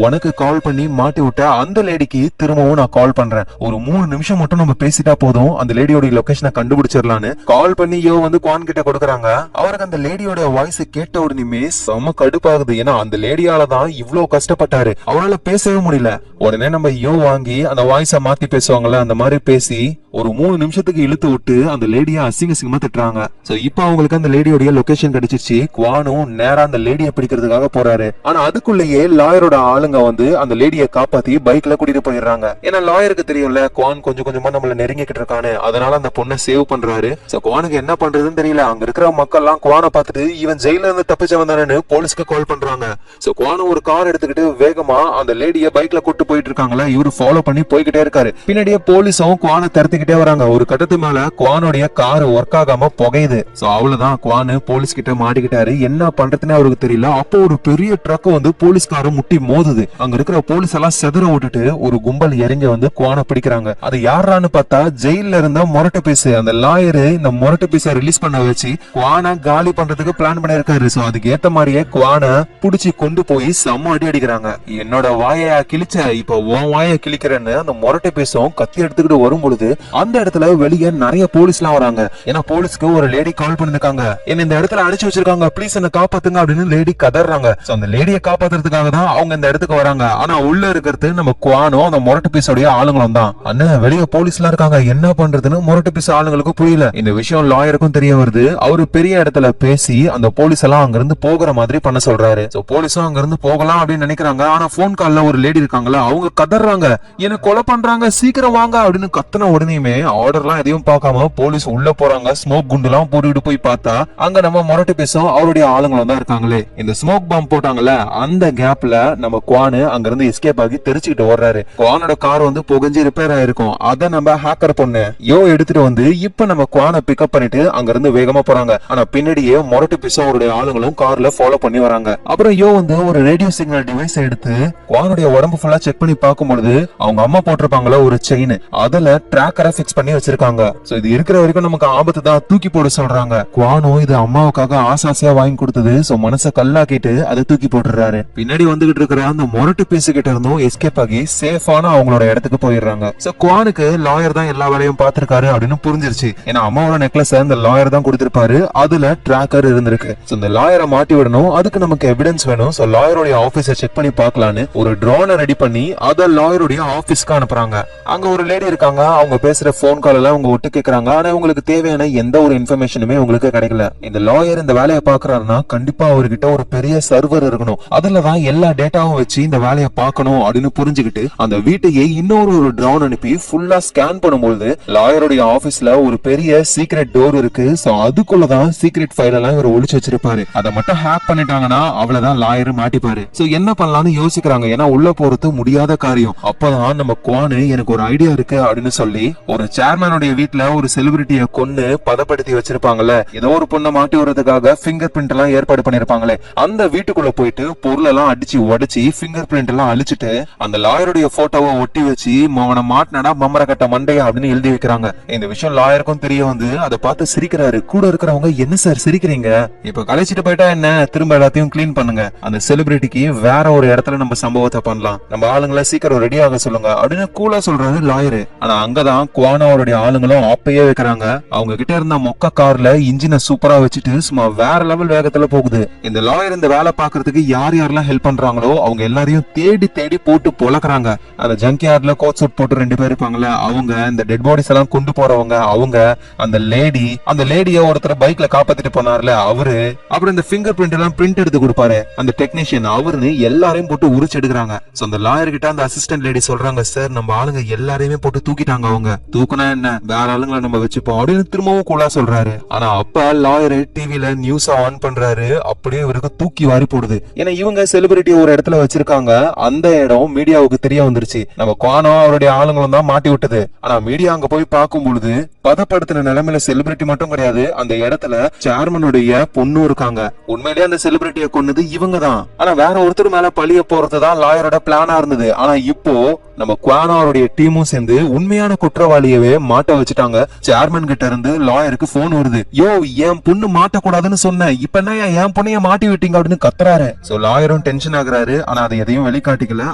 உனக்கு கால் பண்ணி மாட்டி விட்ட அந்த லேடிக்கு திரும்பவும் நான் கால் பண்றேன், ஒரு 3 நிமிஷம் மட்டும் நம்ம பேசிட்டா போதும், அந்த லேடியோட லொகேஷனை கண்டுபிடிச்சிடலான்னு கால் பண்ணி யோ வந்து குவான் கிட்ட கொடுக்கறாங்க. அவருக்கு அந்த லேடியோட வாய்ஸ் கேட்ட உடனே செம கடுப்பாகுது. ஏன்னா அந்த லேடியால தான் இவ்வளவு கஷ்டப்பட்டாரு, அவரால பேசவே முடியல. உடனே நம்ம யோ வாங்கி அந்த வாய்ஸ மாத்தி பேசுவாங்கல்ல, அந்த மாதிரி பேசி ஒரு 3 நிமிஷத்துக்கு இழுத்து விட்டு அந்த லேடிய அசிங்கமா திட்டுறாங்க. சோ இப்போ அவங்களுக்கு அந்த லேடியோட லொகேஷன் கிடைச்சிருச்சு. குவானும் நேரா அந்த லேடியை பிடிக்கிறதுக்காக போறாரு. ஆனா அதுக்குள்ளேயே லாயரோட ஆளுங்க வந்து அந்த லேடியை காப்பாத்தி பைக்ல கூட்டிட்டு போயிடுறாங்க. ஏன்னா லாயருக்கு தெரியும்ல குவான் கொஞ்சம் கொஞ்சமா நம்மள நெருங்கிக்கிட்டு இருக்கானு, அதனால அந்த பொண்ணை சேவ் பண்றாரு. சோ குவானுக்கு என்ன பண்றதுன்னு தெரியல. அங்க இருக்கிற மக்கள் எல்லாம் குவானை பார்த்துட்டு இவன் ஜெயில இருந்து தப்பிச்சவன் தானு போலீஸ்க்கு கால் பண்றாங்க. சோ குவானு ஒரு கார் எடுத்துக்கிட்டு வேகமா அந்த லேடியை பைக்ல கூட்டு போயிட்டு இருக்காங்களா, இவரு ஃபாலோ பண்ணி போய்கிட்டே இருக்காரு. பின்னாடியே போலீஸும் குவானை தரத்திக்கிட்டே வராங்க. ஒரு கட்டத்து மேல குவானுடைய கார் ஒர்க் ஆகாம புகையுது. சோ அவ்வளவுதான், குவானு போலீஸ் போலீஸ் கிட்ட மாட்டிக்கிட்டாரு. என்ன பண்றதுன்னு அவருக்கு தெரியல. அப்போ ஒரு பெரிய ட்ரக் வந்து போலீஸ்காரன் முட்டி மோதுது. அங்க இருக்கிற போலீஸ் எல்லாம் செதற விட்டுட்டு ஒரு கும்பல் இறங்கி வந்து குவானை பிடிக்கிறாங்க. அது யாரான்னு பார்த்தா ஜெயில இருந்த மொரட்ட பீஸ். அந்த லாயரு இந்த மொரட்ட பீஸை ரிலீஸ் பண்ண வச்சு குவானை காலி பண்றதுக்கு பிளான் பண்ணிருக்காரு. சோ அதுக்கு ஏத்த மாதிரியே குவானை புடிச்சு கொண்டு போய் செம்ம அடி அடிக்கிறாங்க. என்னோட வாயை கிழிச்ச, இப்ப உன் வாயை கிழிக்கிறேன்னு அந்த மொரட்டை பீஸும் கத்தி எடுத்துக்கிட்டு வரும் பொழுது அந்த இடத்துல வெளியே நிறைய போலீஸ் எல்லாம் வராங்க. ஏன்னா போலீஸ்க்கு ஒரு லேடி கால் பண்ணிருக்காங்க, என்ன இந்த இடத்துல அடிச்சு வச்சிருக்காங்க, ப்ளீஸ் என்ன காப்பாத்துங்க அப்படின்னு லேடி கதறாங்க. சோ அந்த லேடியை காப்பாத்துறதுக்காக தான் அவங்க இந்த இடத்துக்கு வராங்க. ஆனா உள்ள இருக்கிறது நம்ம குவானும் அந்த மொரட்டு பீஸோடைய ஆளுங்களும் தான். அண்ணன் வெளியே போலீஸ் எல்லாம் இருக்காங்க, என்ன பண்றதுன்னு மொரட்டு பீஸ் ஆளுங்களுக்கு புரியல. இந்த விஷயம் லாயருக்கும் தெரிய வருது. அவரு பெரிய இடத்துல பேசி அந்த போலீஸ் எல்லாம் அங்க இருந்து போகிற மாதிரி பண்ண சொல்றாரு. சோ போலீஸும் அங்க இருந்து போகலாம் அப்படின்னு நினைக்கிறாங்க. ஆனா போன் கால்ல ஒரு லேடி இருக்காங்களா, அவங்க கதறாங்க, என்ன கொலை பண்றாங்க, சீக்கிரம் வாங்க அப்படின்னு கத்துன உடனேயுமே ஆர்டர்லாம் எதையும் பார்க்காம போலீஸ் உள்ள போறாங்க. ஸ்மோக் குண்டு எல்லாம் போட்டுக்கிட்டு போய் பார்த்தா அங்க நம்ம மொரட்டு பேசும் அவருடைய ஆளுங்களும் தான் இருக்காங்களே. இந்த ஸ்மோக் பாம்பு போட்டாங்கல்ல, அந்த கேப்ல நம்ம குவானு அங்க இருந்து எஸ்கேப் ஆகி தெரிச்சுக்கிட்டு ஓடுறாரு. குவானோட கார் வந்து புகஞ்சு ரிப்பேர் ஆயிருக்கும். அத நம்ம ஹேக்கர் பொண்ணு யோ எடுத்துட்டு வந்து இப்ப நம்ம குவானை பிக்கப் பண்ணிட்டு அங்க இருந்து வேகமா போறாங்க. ஆனா பின்னாடியே மொரட்டு பேசும் அவருடைய ஆளுங்களும் கார்ல ஃபாலோ பண்ணி வராங்க. அப்புறம் யோ வந்து ஒரு ரேடியோ சிக்னல் டிவைஸ் எடுத்து குவானுடைய உடம்பு ஃபுல்லா செக் பண்ணி பார்க்கும்போது அவங்க அம்மா போட்டிருப்பாங்களா ஒரு செயின், அதுல டிராக்கரை பிக்ஸ் பண்ணி வச்சிருக்காங்க. சோ இது இருக்கிற வரைக்கும் நமக்கு ஆபத்து தான், தூக்கி போட சொல்றாங்க. குவானோ இது அம்மாவுக்காக ஆசாசியா வாங்கி கொடுத்தது. சோ மனச கல்லாக்கிட்டு அதை தூக்கி போட்டுறாரு. பின்னாடி வந்துகிட்டு இருக்கிற அந்த மொரட்டு பேசிக்கிட்ட இருந்தும் எஸ்கேப் ஆகி சேஃபான அவங்களோட இடத்துக்கு போயிடுறாங்க. சோ குவானுக்கு லாயர் தான் எல்லா வேலையும் பாத்துருக்காரு அப்படின்னு புரிஞ்சிருச்சு. ஏன்னா அம்மாவோட நெக்லஸ் இந்த லாயர் தான் கொடுத்திருப்பாரு, அதுல டிராக்கர் இருந்திருக்கு. சோ இந்த லாயரை மாட்டி விடணும், அதுக்கு நமக்கு எவிடன்ஸ் வேணும். சோ லாயருடைய ஆபீஸை செக் பண்ணி பார்க்கலான்னு ஒரு ட்ரோனை ரெடி பண்ணி அத லாயருடைய ஆபீஸ்க்கு அனுப்புறாங்க. அங்க ஒரு லேடி இருக்காங்க, அவங்க பேசுற போன் கால் எல்லாம் அவங்க ஒட்டு கேக்குறாங்க. ஆனா உங்களுக்கு தேவையான எந்த ஒரு இன்ஃபர்மேஷனுமே உங்களுக்கு கிடைக்கல. இந்த லாயர் இந்த வேலையை பாக்குறாருன்னா கண்டிப்பா அவர்கிட்ட ஒரு பெரிய சர்வர் இருக்கணும், அதுலதான் எல்லா டேட்டாவும் வச்சு இந்த வேலையை பார்க்கணும் அப்படின்னு புரிஞ்சுக்கிட்டு அந்த வீட்டையே இன்னொரு ட்ரோன் அனுப்பி ஃபுல்லா ஸ்கேன் பண்ணும்போது லாயருடைய ஆபீஸ்ல ஒரு பெரிய சீக்ரெட் டோர் இருக்கு. சோ அதுக்குள்ளதான் சீக்ரெட் ஃபைல் எல்லாம் இவர் ஒளிச்சு வச்சிருப்பாரு. அதை மட்டும் ஹேக் பண்ணிட்டாங்கன்னா அவ்வளவுதான், லாயர் மாட்டிப்பாரு. சோ என்ன பண்ணலாம்னு யோசிக்கிறாங்க. ஏன்னா உள்ள போறது முடியாத காரியம். அப்பதான் நம்ம குவானு எனக்கு ஒரு ஐடியா இருக்கு அப்படின்னு சொல்லி ஒரு சேர்மனுடைய வீட்டுல ஒரு செலிபிரிட்டியை கொன்னு பதப்படுத்தி வச்சிருப்பாங்கல்ல, ஏதோ ஒரு பொண்ணை மாட்டி வர்றதுக்காக பிங்கர் பிரிண்ட் எல்லாம் ஏற்பாடு பண்ணிருப்பாங்களே, அந்த வீட்டுக்குள்ள போயிட்டு பொருள் எல்லாம் அடிச்சு உடைச்சு பிங்கர் பிரிண்ட் எல்லாம் அழிச்சிட்டு அந்த லாயருடைய போட்டோவை ஒட்டி வச்சு அவனை மாட்டினா மம்மர கட்ட மண்டையா அப்படின்னு எழுதி வைக்கிறாங்க. இந்த விஷயம் லாயருக்கும் தெரிய வந்து அதை பார்த்து சிரிக்கிறாரு. கூட இருக்கிறவங்க, என்ன சார் சிரிக்கிறீங்க, இப்ப கழிச்சிட்டு போயிட்டா என்ன, திரும்ப எல்லாத்தையும் கிளீன் பண்ணுங்க, அந்த செலிபிரிட்டிக்கு வேற ஒரு இடத்துல நம்ம சம்பவத்தை பண்ணலாம், நம்ம ஆளுங்களை சீக்கிரம் ரெடி ஆக சொல்லுங்க அப்படின்னு கூலா சொல்றாரு லாயரு. ஆனா அங்கதான் குவானோருடைய ஆளுங்களும் ஆப்பையே வைக்கிறாங்க. அவங்க கிட்ட இருந்த மொக்க கார்ல இன்ஜினை சூப்பரா வச்சுட்டு சும்மா வேற லெவல் வேகத்துல போகுது. இந்த லாயர் இந்த வேலை பாக்குறதுக்கு யார் யாரெல்லாம் ஹெல்ப் பண்றாங்களோ அவங்க எல்லாரையும் தேடி தேடி போட்டு பொழக்கிறாங்க. அந்த ஜங்க் யார்ட்ல கோட் சூட் போட்டு 2 பேர் இருப்பாங்களே அவங்க, இந்த டெட் பாடிஸ் எல்லாம் கொண்டு போறவங்க அவங்க, அந்த லேடிய ஒருத்தர் பைக்ல காப்பாத்திட்டு போனார்ல அவரு, அப்புறம் இந்த பிங்கர் பிரிண்ட் எல்லாம் பிரிண்ட் எடுத்து கொடுப்பாரு அந்த டெக்னீஷியன் அவருன்னு எல்லாரையும் போட்டு உரிச்சு எடுக்கிறாங்க. சோ அந்த லாயர் கிட்ட அந்த அசிஸ்டன்ட் லேடி சொல்றாங்க, சார் நம்ம ஆளுங்க எல்லாரையுமே போட்டு தூக்கிட்டாங்க, அவங்க தூக்குனா என்ன வேற ஆளுங்களை நம்ம வச்சுப்போம் அப்படின்னு திரும்பவும் கூலா சொல்றாரு. ஆனா அப்ப லாயர் டிவில நியூஸ் ஆன் பண்றாரு, அப்படியே இவருக்கு தூக்கி வாரி போடுது. ஏன்னா இவங்க செலிபிரிட்டி ஒரு இடத்துல வச்சிருக்காங்க, அந்த இடம் மீடியாவுக்கு தெரிய வந்துருச்சு. நம்ம குவானோ அவருடைய ஆளுங்களும் தான் மாட்டி விட்டது. ஆனா மீடியா அங்க போய் பார்க்கும் பொழுது பதப்படுத்தின நிலைமையில செலிபிரிட்டி மட்டும் கிடையாது, அந்த இடத்துல சேர்மனுடைய பொண்ணும் இருக்காங்க. உண்மையிலேயே அந்த செலிபிரிட்டியை கொன்னது இவங்க தான். ஆனா வேற ஒருத்தர் மேல பழிய போறதுதான் லாயரோட பிளானா இருந்தது. ஆனா இப்போ நம்ம குவானோருடைய டீமும் சேர்ந்து உண்மையான குற்றவாளியவே மாட்ட வச்சுட்டாங்க. சேர்மன் கிட்ட இருந்து லாயருக்கு போன் வருது, யோ என் பொண்ணு மாட்டக்கூடாதுன்னு சொன்னேன், இப்ப என்ன என் பொண்ணைய மாட்டி விட்டீங்க அப்படின்னு கத்துறாரு. சோ லாயரும் டென்ஷன் ஆகுறாரு. ஆனா அதை எதையும் வெளிக்காட்டிக்கல.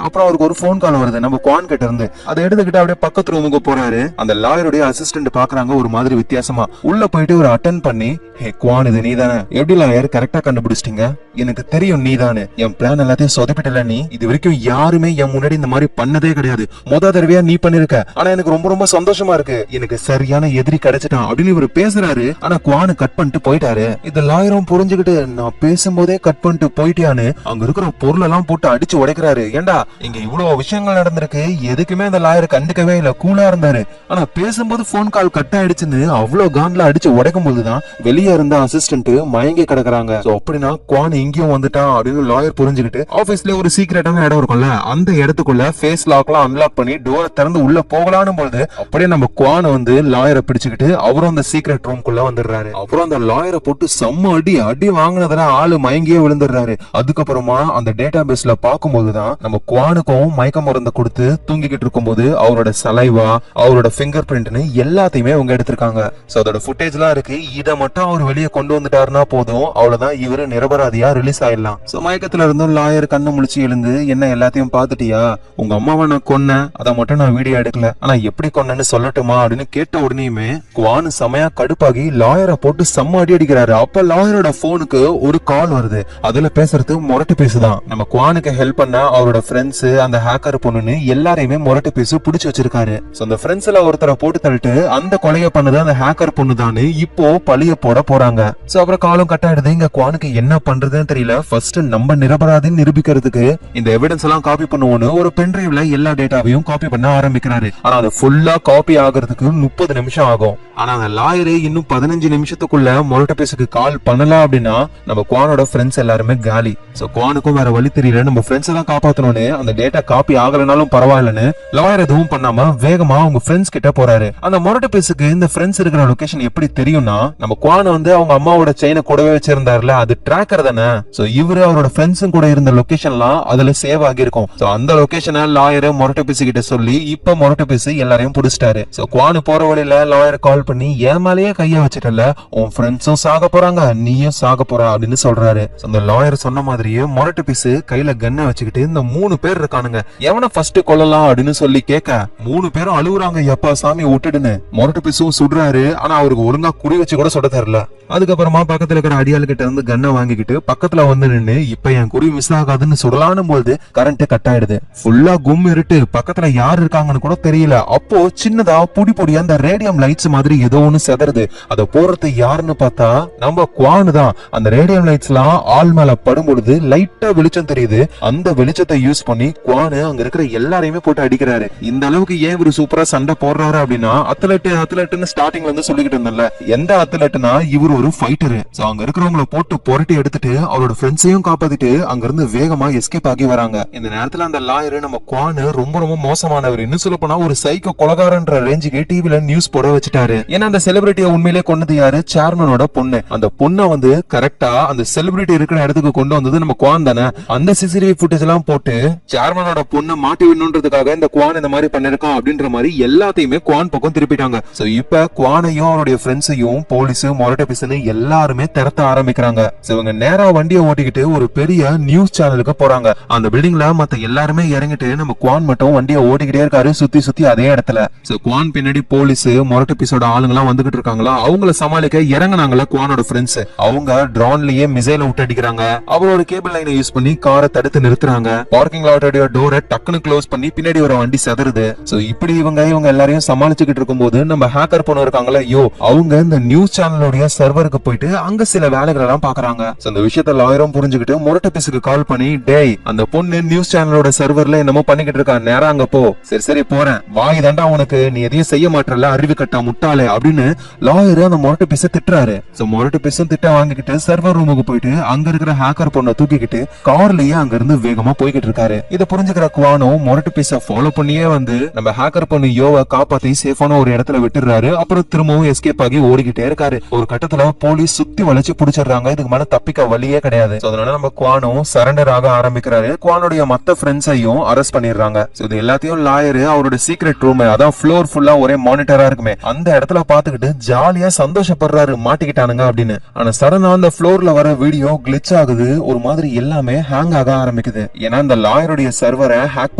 அப்புறம் அவருக்கு ஒரு போன் கால் வருது நம்ம குவான் கிட்ட இருந்து. அதை எடுத்துக்கிட்டு அப்படியே பக்கத்து ரூமுக்கு போறாரு. அந்த லாயருடைய அசிஸ்டன்ட் பாக்குறாங்க ஒரு மாதிரி வித்தியாசமா. உள்ள போயிட்டு ஒரு அட்டென்ட் பண்ணி, ஹே குவான் இது நீதானே, எப்படி லாயர் கரெக்டா கண்டுபிடிச்சிட்டீங்க, எனக்கு தெரியும் நீதானே, என் பிளான் எல்லாத்தையும் சொதப்பிட்டல, நீ இது வரைக்கும் யாருமே என் முன்னாடி இந்த மாதிரி பண்ணதே கிடையாது, முத தடவையா நீ பண்ணிருக்க, ஆனா எனக்கு ரொம்ப ரொம்ப சந்தோஷமா இருக்கு, எனக்கு சரியான எதிரி கிடைச்சிட்டான் அப்படின்னு இவர் பேசுறாரு. ஆனா குவானு கட் பண்ணிட்டு போயிட்டாரு. இந்த லாயரும் புரிஞ்சுக்கிட்டு, நான் பேசும்போதே கட் பண்ணிட்டு போயிட்டியான்னு அங்க இருக்கிற பொருள் எல்லாம் போட்டு அடிச்சு உடைக்கிறாரு. ஏண்டா இங்க இவ்வளவு விஷயங்கள் நடந்திருக்கு, எதுக்குமே அந்த லாயர் கண்டுக்கவே இல்ல, கூலா இருந்தாரு. ஆனா பேசும்போது போன் கால் கட் ஆயிடுச்சுன்னு அவ்வளவு கான்ல அடிச்சு உடைக்கும் போதுதான் வெளியே இருந்த அசிஸ்டன்ட் மயங்கி கிடக்குறாங்க. அப்படின்னா குவான் இங்கேயும் வந்துட்டான் அப்படின்னு லாயர் புரிஞ்சுக்கிட்டு ஆபீஸ்ல ஒரு சீக்கிரட்டான இடம் இருக்கும்ல, அந்த இடத்துக்குள்ள ஃபேஸ் லாக்லாம் அன்லாக் பண்ணி டோரை திறந்து உள்ள போகலான்னு போது அப்படியே நம்ம குவான் வந்து லாயரை பிடிச்சுக்கிட்டு அவரும் அந்த சீக்ரெட் ரூம்குள்ள வந்துடுறாரு. அப்புறம் அந்த லாயரை போட்டு போட்டு செம்ம அடி அடி வாங்கினதுல ஆளு மயங்கியே விழுந்துடுறாரு. அதுக்கப்புறமா அந்த டேட்டா பேஸ்ல பாக்கும்போதுதான் நம்ம குவானுக்கும் மயக்க மருந்து கொடுத்து தூங்கிக்கிட்டு இருக்கும்போது அவரோட சலைவா, அவரோட பிங்கர் பிரிண்ட்னு எல்லாத்தையுமே அவங்க எடுத்திருக்காங்க. சோ அதோட ஃபுட்டேஜ் எல்லாம் இருக்கு. இதை மட்டும் அவர் வெளியே கொண்டு வந்துட்டாருன்னா போதும், அவ்வளவுதான், இவரு நிரபராதியா ரிலீஸ் ஆயிடலாம். சோ மயக்கத்துல இருந்தும் லாயர் கண்ணு முழிச்சு எழுந்து, என்ன எல்லாத்தையும் பாத்துட்டியா, உங்க அம்மாவை நான் கொன்னேன், அதை மட்டும் நான் வீடியோ எடுக்கல, ஆனா எப்படி கொன்னேன்னு சொல்லட்டுமா அப்படின்னு கேட்ட உடனேயுமே குவான் செமையா கடுப்பாகி லாயரை போட்டு செம்ம அடி அடிக்கிறாரு. அப்ப லாயரோட போனுக்கு ஒரு கால் வருது. அதுல பேசுறது முரட்டு பேசுதான். நம்ம குவானுக்கு ஹெல்ப் பண்ண அவரோட ஃப்ரெண்ட்ஸ், அந்த ஹேக்கர் பொண்ணுன்னு எல்லாரையுமே முரட்டு பேசு புடிச்சு வச்சிருக்காரு. அந்த ஃப்ரெண்ட்ஸ்ல ஒருத்தரை போட்டு தள்ளிட்டு அந்த கொலையை பண்ணது அந்த ஹேக்கர் பொண்ணு தானே இப்போ பழிய போட போறாங்க. சோ அப்புறம் காலம் கட் ஆயிடுது. இங்க குவானுக்கு என்ன பண்றதுன்னு தெரியல. ஃபர்ஸ்ட் நம்ம நிரபராதின்னு நிரூபிக்கிறதுக்கு இந்த எவிடன்ஸ் எல்லாம் காப்பி பண்ணுவோன்னு ஒரு பென்ட்ரைவ்ல எல்லா டேட்டாவையும் காப்பி பண்ண ஆரம்பிக்கிறாரு. ஆனா அது ஃபுல்லா காப்பி ஆகிறதுக்கு 30 நிமிஷம் ஆகும். ஆனா அந்த லாயரு இன்னும் 15 நிமிஷத்துக்குள்ள முரட்டு பேசுக்கு கால் பண்ணல அப்படின்னா நம்ம குவானோட ஃப்ரெண்ட்ஸ் எல்லாருமே காலி. சோ குவானுக்கும் வேற வழி தெரியல, நம்ம ஃப்ரெண்ட்ஸ் எல்லாம் காப்பாத்தணும்னு அந்த டேட்டா காப்பி ஆகலனாலும் பரவாயில்லன்னு லாயர் எதுவும் பண்ணாம வேகமா அவங்க ஃப்ரெண்ட்ஸ் கிட்ட போறாரு. அந்த முரட்டு பேசுக்கு இந்த ஃப்ரெண்ட்ஸ் இருக்கிற லொகேஷன் எப்படி தெரியும்னா, நம்ம குவான் வந்து அவங்க அம்மாவோட செயினை கூடவே வச்சிருந்தாருல, அது டிராக்கர் தானே. சோ இவரு அவரோட ஃப்ரெண்ட்ஸும் கூட இருந்த லொகேஷன்லாம் அதுல சேவ் ஆகிருக்கும். சோ அந்த லொகேஷனை லாயர் முரட்டு பேசு கிட்ட சொல்லி இப்ப முரட்டு பேசு எல்லாரையும் புடிச்சிட்டாரு. சோ குவானு போற வழியில லாயர் கால் பண்ணி, என் மேலேயே கைய வச்சிட்டல, உன் ஃப்ரெண்ட்ஸும் சாக போறாங்க, நீயும் சாக போறா அப்படின்னு சொல்றாரு. அந்த லாயர் சொன்ன மாதிரியே முரட்டு பீஸ் கையில கன்னை வச்சுக்கிட்டு இந்த 3 பேர் இருக்கானுங்க, எவனை ஃபர்ஸ்ட் கொல்லலாம் அப்படின்னு சொல்லி கேட்க 3 பேரும் அழுகுறாங்க, எப்பா சாமி விட்டுடுன்னு. முரட்டு பீஸும் சுடுறாரு. ஆனா அவருக்கு ஒழுங்கா குறி வச்சு கூட சுட தரல. அதுக்கப்புறமா பக்கத்துல இருக்கிற அடியாளு கிட்ட இருந்து கன்னை வாங்கிக்கிட்டு பக்கத்துல வந்து நின்னு, இப்ப என் குறி மிஸ் ஆகாதுன்னு சுடலானும் போது கரண்ட் கட் ஆயிடுது. ஃபுல்லா கும் இருட்டு, பக்கத்துல யார் இருக்காங்கன்னு கூட தெரியல. அப்போ சின்னதா பொடி பொடியா அந்த ரேடியம் லைட்ஸ் மாதிரி ஏதோ ஒண்ணு செதறுது. அத போறது யாருன்னு பார்த்தா நம்ம குவானு தான். அந்த ரேடியம் லைட்ஸ் எல்லாம் ஆள் மேல படும் பொழுது லைட்டா வெளிச்சம் தெரியுது. அந்த வெளிச்சத்தை யூஸ் பண்ணி குவானு அங்க இருக்கிற எல்லாரையுமே போட்டு அடிக்கிறாரு. இந்த அளவுக்கு ஏன் இவரு சூப்பரா சண்டை போடுறாரு அப்படின்னா, அத்லெட்னு ஸ்டார்டிங்ல இருந்து சொல்லிக்கிட்டு இருந்தல, எந்த அத்லெட்னா இவரு ஒரு ஃபைட்டரு. சோ அங்க இருக்கிறவங்கள போட்டு புரட்டி எடுத்துட்டு அவரோட ஃப்ரெண்ட்ஸையும் காப்பாத்திட்டு அங்க இருந்து வேகமா எஸ்கேப் ஆகி வராங்க. இந்த நேரத்துல அந்த லாயர் நம்ம குவானு ரொம்ப ரொம்ப மோசமானவர், இன்னும் சொல்ல போனா ஒரு சைக்கோ கொலகாரன்ற ரேஞ்சுக்கு டிவில நியூஸ் போட வச்சுட்டாரு. ஏன்னா அந்த செலிபிரிட்டியை உண்மையிலே கொண்டது யாரு, சேர்மனோட பொண்ணு. அந்த பொண்ணை வந்து கரெக்டா அந்த செலிபிரிட்டி இருக்கிற இடத்துக்கு கொண்டு வந்தது நம்ம குவான் தானே. அந்த சிசிடிவி ஃபுட்டேஜ் எல்லாம் போட்டு சேர்மனோட பொண்ணை மாட்டி விடணுன்றதுக்காக இந்த குவான் இந்த மாதிரி பண்ணிருக்கான் அப்படின்ற மாதிரி எல்லாத்தையுமே குவான் பக்கம் திருப்பிட்டாங்க. சோ இப்ப குவானையும் அவருடைய ஃப்ரெண்ட்ஸையும் போலீஸ், முரட்டு பிசுன்னு எல்லாருமே திரட்ட ஆரம்பிக்கிறாங்க. இவங்க நேரா வண்டியை ஓட்டிக்கிட்டு ஒரு பெரிய நியூஸ் சேனலுக்கு போறாங்க. அந்த பில்டிங்ல மத்த எல்லாருமே இறங்கிட்டு நம்ம குவான் மட்டும் வண்டியை ஓட்டிக்கிட்டே இருக்காரு சுத்தி சுத்தி அதே இடத்துல. சோ குவான் பின்னாடி போலீஸ், முரட்டு பீஸோட ஆளுங்க எல்லாம் வந்துகிட்டு இருக்காங்களா, அவங்கள சமாளிக்க இறங்கினாங்களா குவானோட ஃப்ரெண்ட்ஸ். அவங்க ட்ரோன்லயே மிசைல விட்டு அடிக்கிறாங்க. அவரோட கேபிள் லைனை யூஸ் பண்ணி காரை தடுத்து நிறுத்துறாங்க. பார்க்கிங் லாட்டோட டோரை டக்குன்னு க்ளோஸ் பண்ணி பின்னாடி ஒரு வண்டி செதறுது. சோ இப்படி இவங்க எல்லாரையும் சமாளிச்சுக்கிட்டு இருக்கும்போது நம்ம ஹேக்கர் பொண்ணு இருக்காங்களா, அவங்க இந்த நியூஸ் சேனலோட சர்வருக்கு போயிட்டு அங்க சில வேலைகள் எல்லாம் பாக்குறாங்க. அந்த விஷயத்த லாயரும் புரிஞ்சுக்கிட்டு முரட்டு பீஸுக்கு கால் பண்ணி, டேய் அந்த பொண்ணு நியூஸ் சேனலோட சர்வர்ல என்னமோ பண்ணிக்கிட்டு இருக்கா, நேரா அங்க போ. சரி சரி போறேன், வாய் தாண்டா உனக்கு, நீ எதையும் செய்ய மாட்டல, அறிவு கட்டா முட்டாளே அப்படின்னு லாயர் அந்த முரட்டு பீஸ திட்டுறாரு. சோ முரட்டு பீஸும் திட்ட வாங்கிக்கிட்டு சர்வர் ரூமுக்கு போயிட்டு அங்க இருக்கிற ஹேக்கர் பொண்ணை தூக்கிக்கிட்டு கார்லயே அங்க இருந்து வேகமா போய்கிட்டு இருக்காரு. இதை புரிஞ்சுக்கிற குவானும் முரட்டு பீஸ ஃபாலோ பண்ணியே வந்து நம்ம ஹேக்கர் பொண்ணு யோவை காப்பாத்தி சேஃபான ஒரு இடத்துல விட்டுறாரு. அப்புறம் திரும்பவும் எஸ்கேப் ஆகி ஓடிக்கிட்டே இருக்காரு. ஒரு கட்டத்துல போலீஸ் சுத்தி வளைச்சு புடிச்சிடுறாங்க. இதுக்கு மேல தப்பிக்க வழியே கிடையாது. அதனால நம்ம குவானும் சரண்டர் ஆக ஆரம்பிக்கிறாரு. குவானுடைய மத்த ஃப்ரெண்ட்ஸையும் அரெஸ்ட் பண்ணிடுறாங்க. இது எல்லாத்தையும் லாயர் அவரோட சீக்ரெட் ரூம், அதான் ஃப்ளோர் ஃபுல்லா ஒரே மானிட்டரா இருக்குமே, அந்த இடத்துல பாத்துக்கிட்டு ஜாலியா சந்தோஷப்படுறாரு, மாட்டிக்கிட்டானுங்க அப்படின்னு. ஆனா சடனா அந்த ஃப்ளோர்ல வர வீடியோ கிளிச் ஆகுது. ஒரு மாதிரி எல்லாமே ஹேங் ஆக ஆரம்பிக்குது. ஏன்னா அந்த லாயருடைய சர்வரை ஹேக்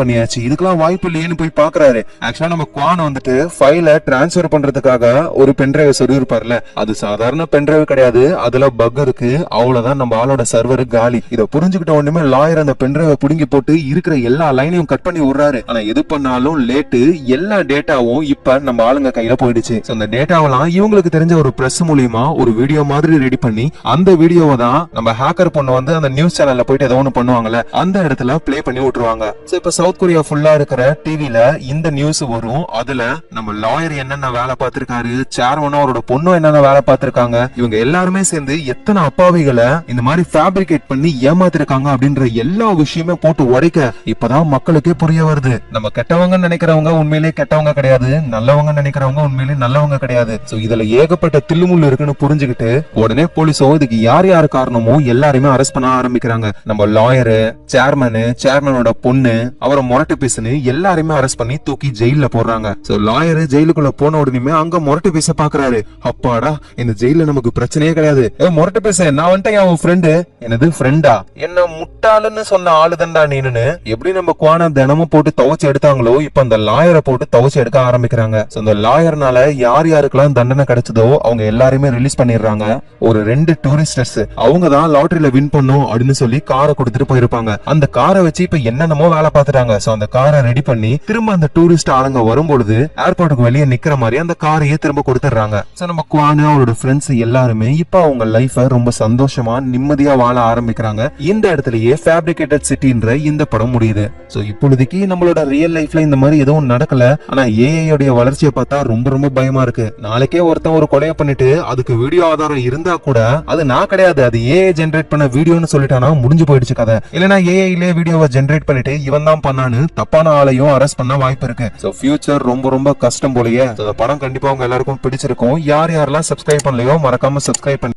பண்ணியாச்சு. இதுக்கெல்லாம் வாய்ப்பு இல்லையேன்னு போய் பாக்குறாரு. ஆக்சுவலா நம்ம குவான் வந்துட்டு ஃபைல டிரான்ஸ்பர் பண்றதுக்காக ஒரு பென்டிரைவ் சொல்லி இருப்பார்ல, அது சாதாரண பென்டிரைவ் கிடையாது, அதுல பக் இருக்கு, அவ்வளவுதான், நம்ம ஆளோட சர்வர் காலி. இத புரிஞ்சுக்கிட்ட உடனே லாயர் அந்த பென்டிரைவ புடுங்கி போட்டு இருக்கிற எல்லா லைனையும் கட் பண்ணி விடுறாரு. ஆனா எது பண்ணாலும் லேட்டு, எல்லா டேட்டாவும் இப்ப நம்ம ஆளுங்க கையில போயிடுச்சு. அந்த டேட்டாவெல்லாம் இவங்களுக்கு தெரிஞ்ச ஒரு பிரஸ் மூலியமா ஒரு வீடியோ மாதிரி ரெடி பண்ணி அந்த வீடியோவை தான் நம்ம ஹேக்கர் பொண்ணு வந்து அந்த நியூஸ் சேனல்ல போயிட்டு ஏதோ ஒண்ணு பண்ணுவாங்கல்ல, அந்த இடத்துல பிளே பண்ணி விட்டுருவாங்க. இப்ப சவுத் கொரியா ஃபுல்லா இருக்கிற டிவில இந்த நியூஸ் வரும். அதுல நம்ம லாயர் என்னென்ன வேலை பார்த்திருக்காரு, சேர்மனும் அவரோட பொண்ணும் என்னென்ன வேலை பார்த்திருக்காங்க, இவங்க எல்லாருமே சேர்ந்து எத்தனை அப்பாவிகளை இந்த மாதிரி ஃபேப்ரிகேட் பண்ணி ஏமாத்திருக்காங்க அப்படின்ற எல்லா விஷயமே போட்டு உடைக்க இப்பதான் மக்களுக்கே புரிய வருது. நம்ம கெட்டவங்க நினைக்கிறவங்க உண்மையிலேயே கெட்டவங்க கிடையாது, நல்லவங்க நினைக்கிறவங்க உண்மையிலேயே நல்லவங்க கிடையாது. இதுல ஏகப்பட்ட தில்லுமுள்ளு இருக்குன்னு புரிஞ்சுக்கிட்டு சொல்றாரு. உடனே போலீஸோ இதுக்கு யார் யார் காரணமோ எல்லாரையுமே அரெஸ்ட் பண்ண ஆரம்பிக்கிறாங்க. நம்ம லாயரு, சேர்மனோட பொண்ணு, அவரை முரட்டு பேசுன்னு எல்லாரையுமே அரெஸ்ட் பண்ணி தூக்கி ஜெயில போடுறாங்க. சோ லாயரு ஜெயிலுக்குள்ள போன உடனே அங்க முரட்டு பேச பாக்குறாரு. அப்பாடா, இந்த ஜெயில நமக்கு பிரச்சனையே கிடையாது. முரட்டு பேச நான் வந்துட்டேன், அவன் ஃப்ரெண்டு. என்னது ஃப்ரெண்டா? என்ன முட்டாளுன்னு சொன்ன ஆளுதண்டா நீனு. எப்படி நம்ம குவான தினமும் போட்டு துவைச்சு எடுத்தாங்களோ இப்ப அந்த லாயரை போட்டு துவைச்சு எடுக்க ஆரம்பிக்கிறாங்க. அந்த லாயர்னால யார் யாருக்கெல்லாம் தண்டனை கிடைச்சதோ அவங்க எல்லாருமே ரிலீஸ் பண்ணிடுறாங்க. ஒரு 2 டூரிஸ்டர்ஸ் அவங்க தான் லாட்டரியில வின் பண்ணும் அப்படின்னு சொல்லி காரை கொடுத்துட்டு போயிருப்பாங்க. அந்த காரை வச்சு இப்ப என்னென்னமோ வேலை பார்த்துட்டாங்க. சோ அந்த காரை ரெடி பண்ணி திரும்ப அந்த டூரிஸ்ட் ஆளுங்க வரும்பொழுது ஏர்போர்ட்டுக்கு வெளியே நிக்கிற மாதிரி அந்த காரையே திரும்ப கொடுத்துறாங்க. சோ நம்ம குவானு அவரோட ஃப்ரெண்ட்ஸ் எல்லாருமே இப்ப அவங்க லைஃப ரொம்ப சந்தோஷமா நிம்மதியா வாழ ஆரம்பிக்கிறாங்க. இந்த இடத்துலயே ஃபேப்ரிகேட்டட் சிட்டின்ற இந்த படம் முடியுது. சோ இப்பொழுதைக்கு நம்மளோட ரியல் லைஃப்ல இந்த மாதிரி எதுவும் நடக்கல. ஆனா ஏஐ உடைய வளர்ச்சியை பார்த்தா ரொம்ப ரொம்ப பயமா இருக்கு. நாளைக்கே ஒருத்தன் ஒரு கொலையை பண்ணிட்டு அதுக்கு வீடியோ ஆதாரம் இருந்தா கூட அது நான் கிடையாது, அது ஏஐ ஜெனரேட் பண்ண வீடியோன்னு சொல்லிட்டானா முடிஞ்சு போயிடுச்சு கதை. இல்லனா ஏஐலே வீடியோவை ஜெனரேட் பண்ணிட்டு இவன் தான் பண்ணான்னு தப்பான ஆளையும் அரெஸ்ட் பண்ண வாய்ப்பு இருக்கு. சோ ஃபியூச்சர் ரொம்ப ரொம்ப கஷ்டம் போலயே. இந்த படம் கண்டிப்பா உங்க எல்லாருக்கும் பிடிச்சிருக்கும். யார் யாரெல்லாம் சப்ஸ்கிரைப் பண்ணலையோ மறக்காம சப்ஸ்கிரைப் பண்ணி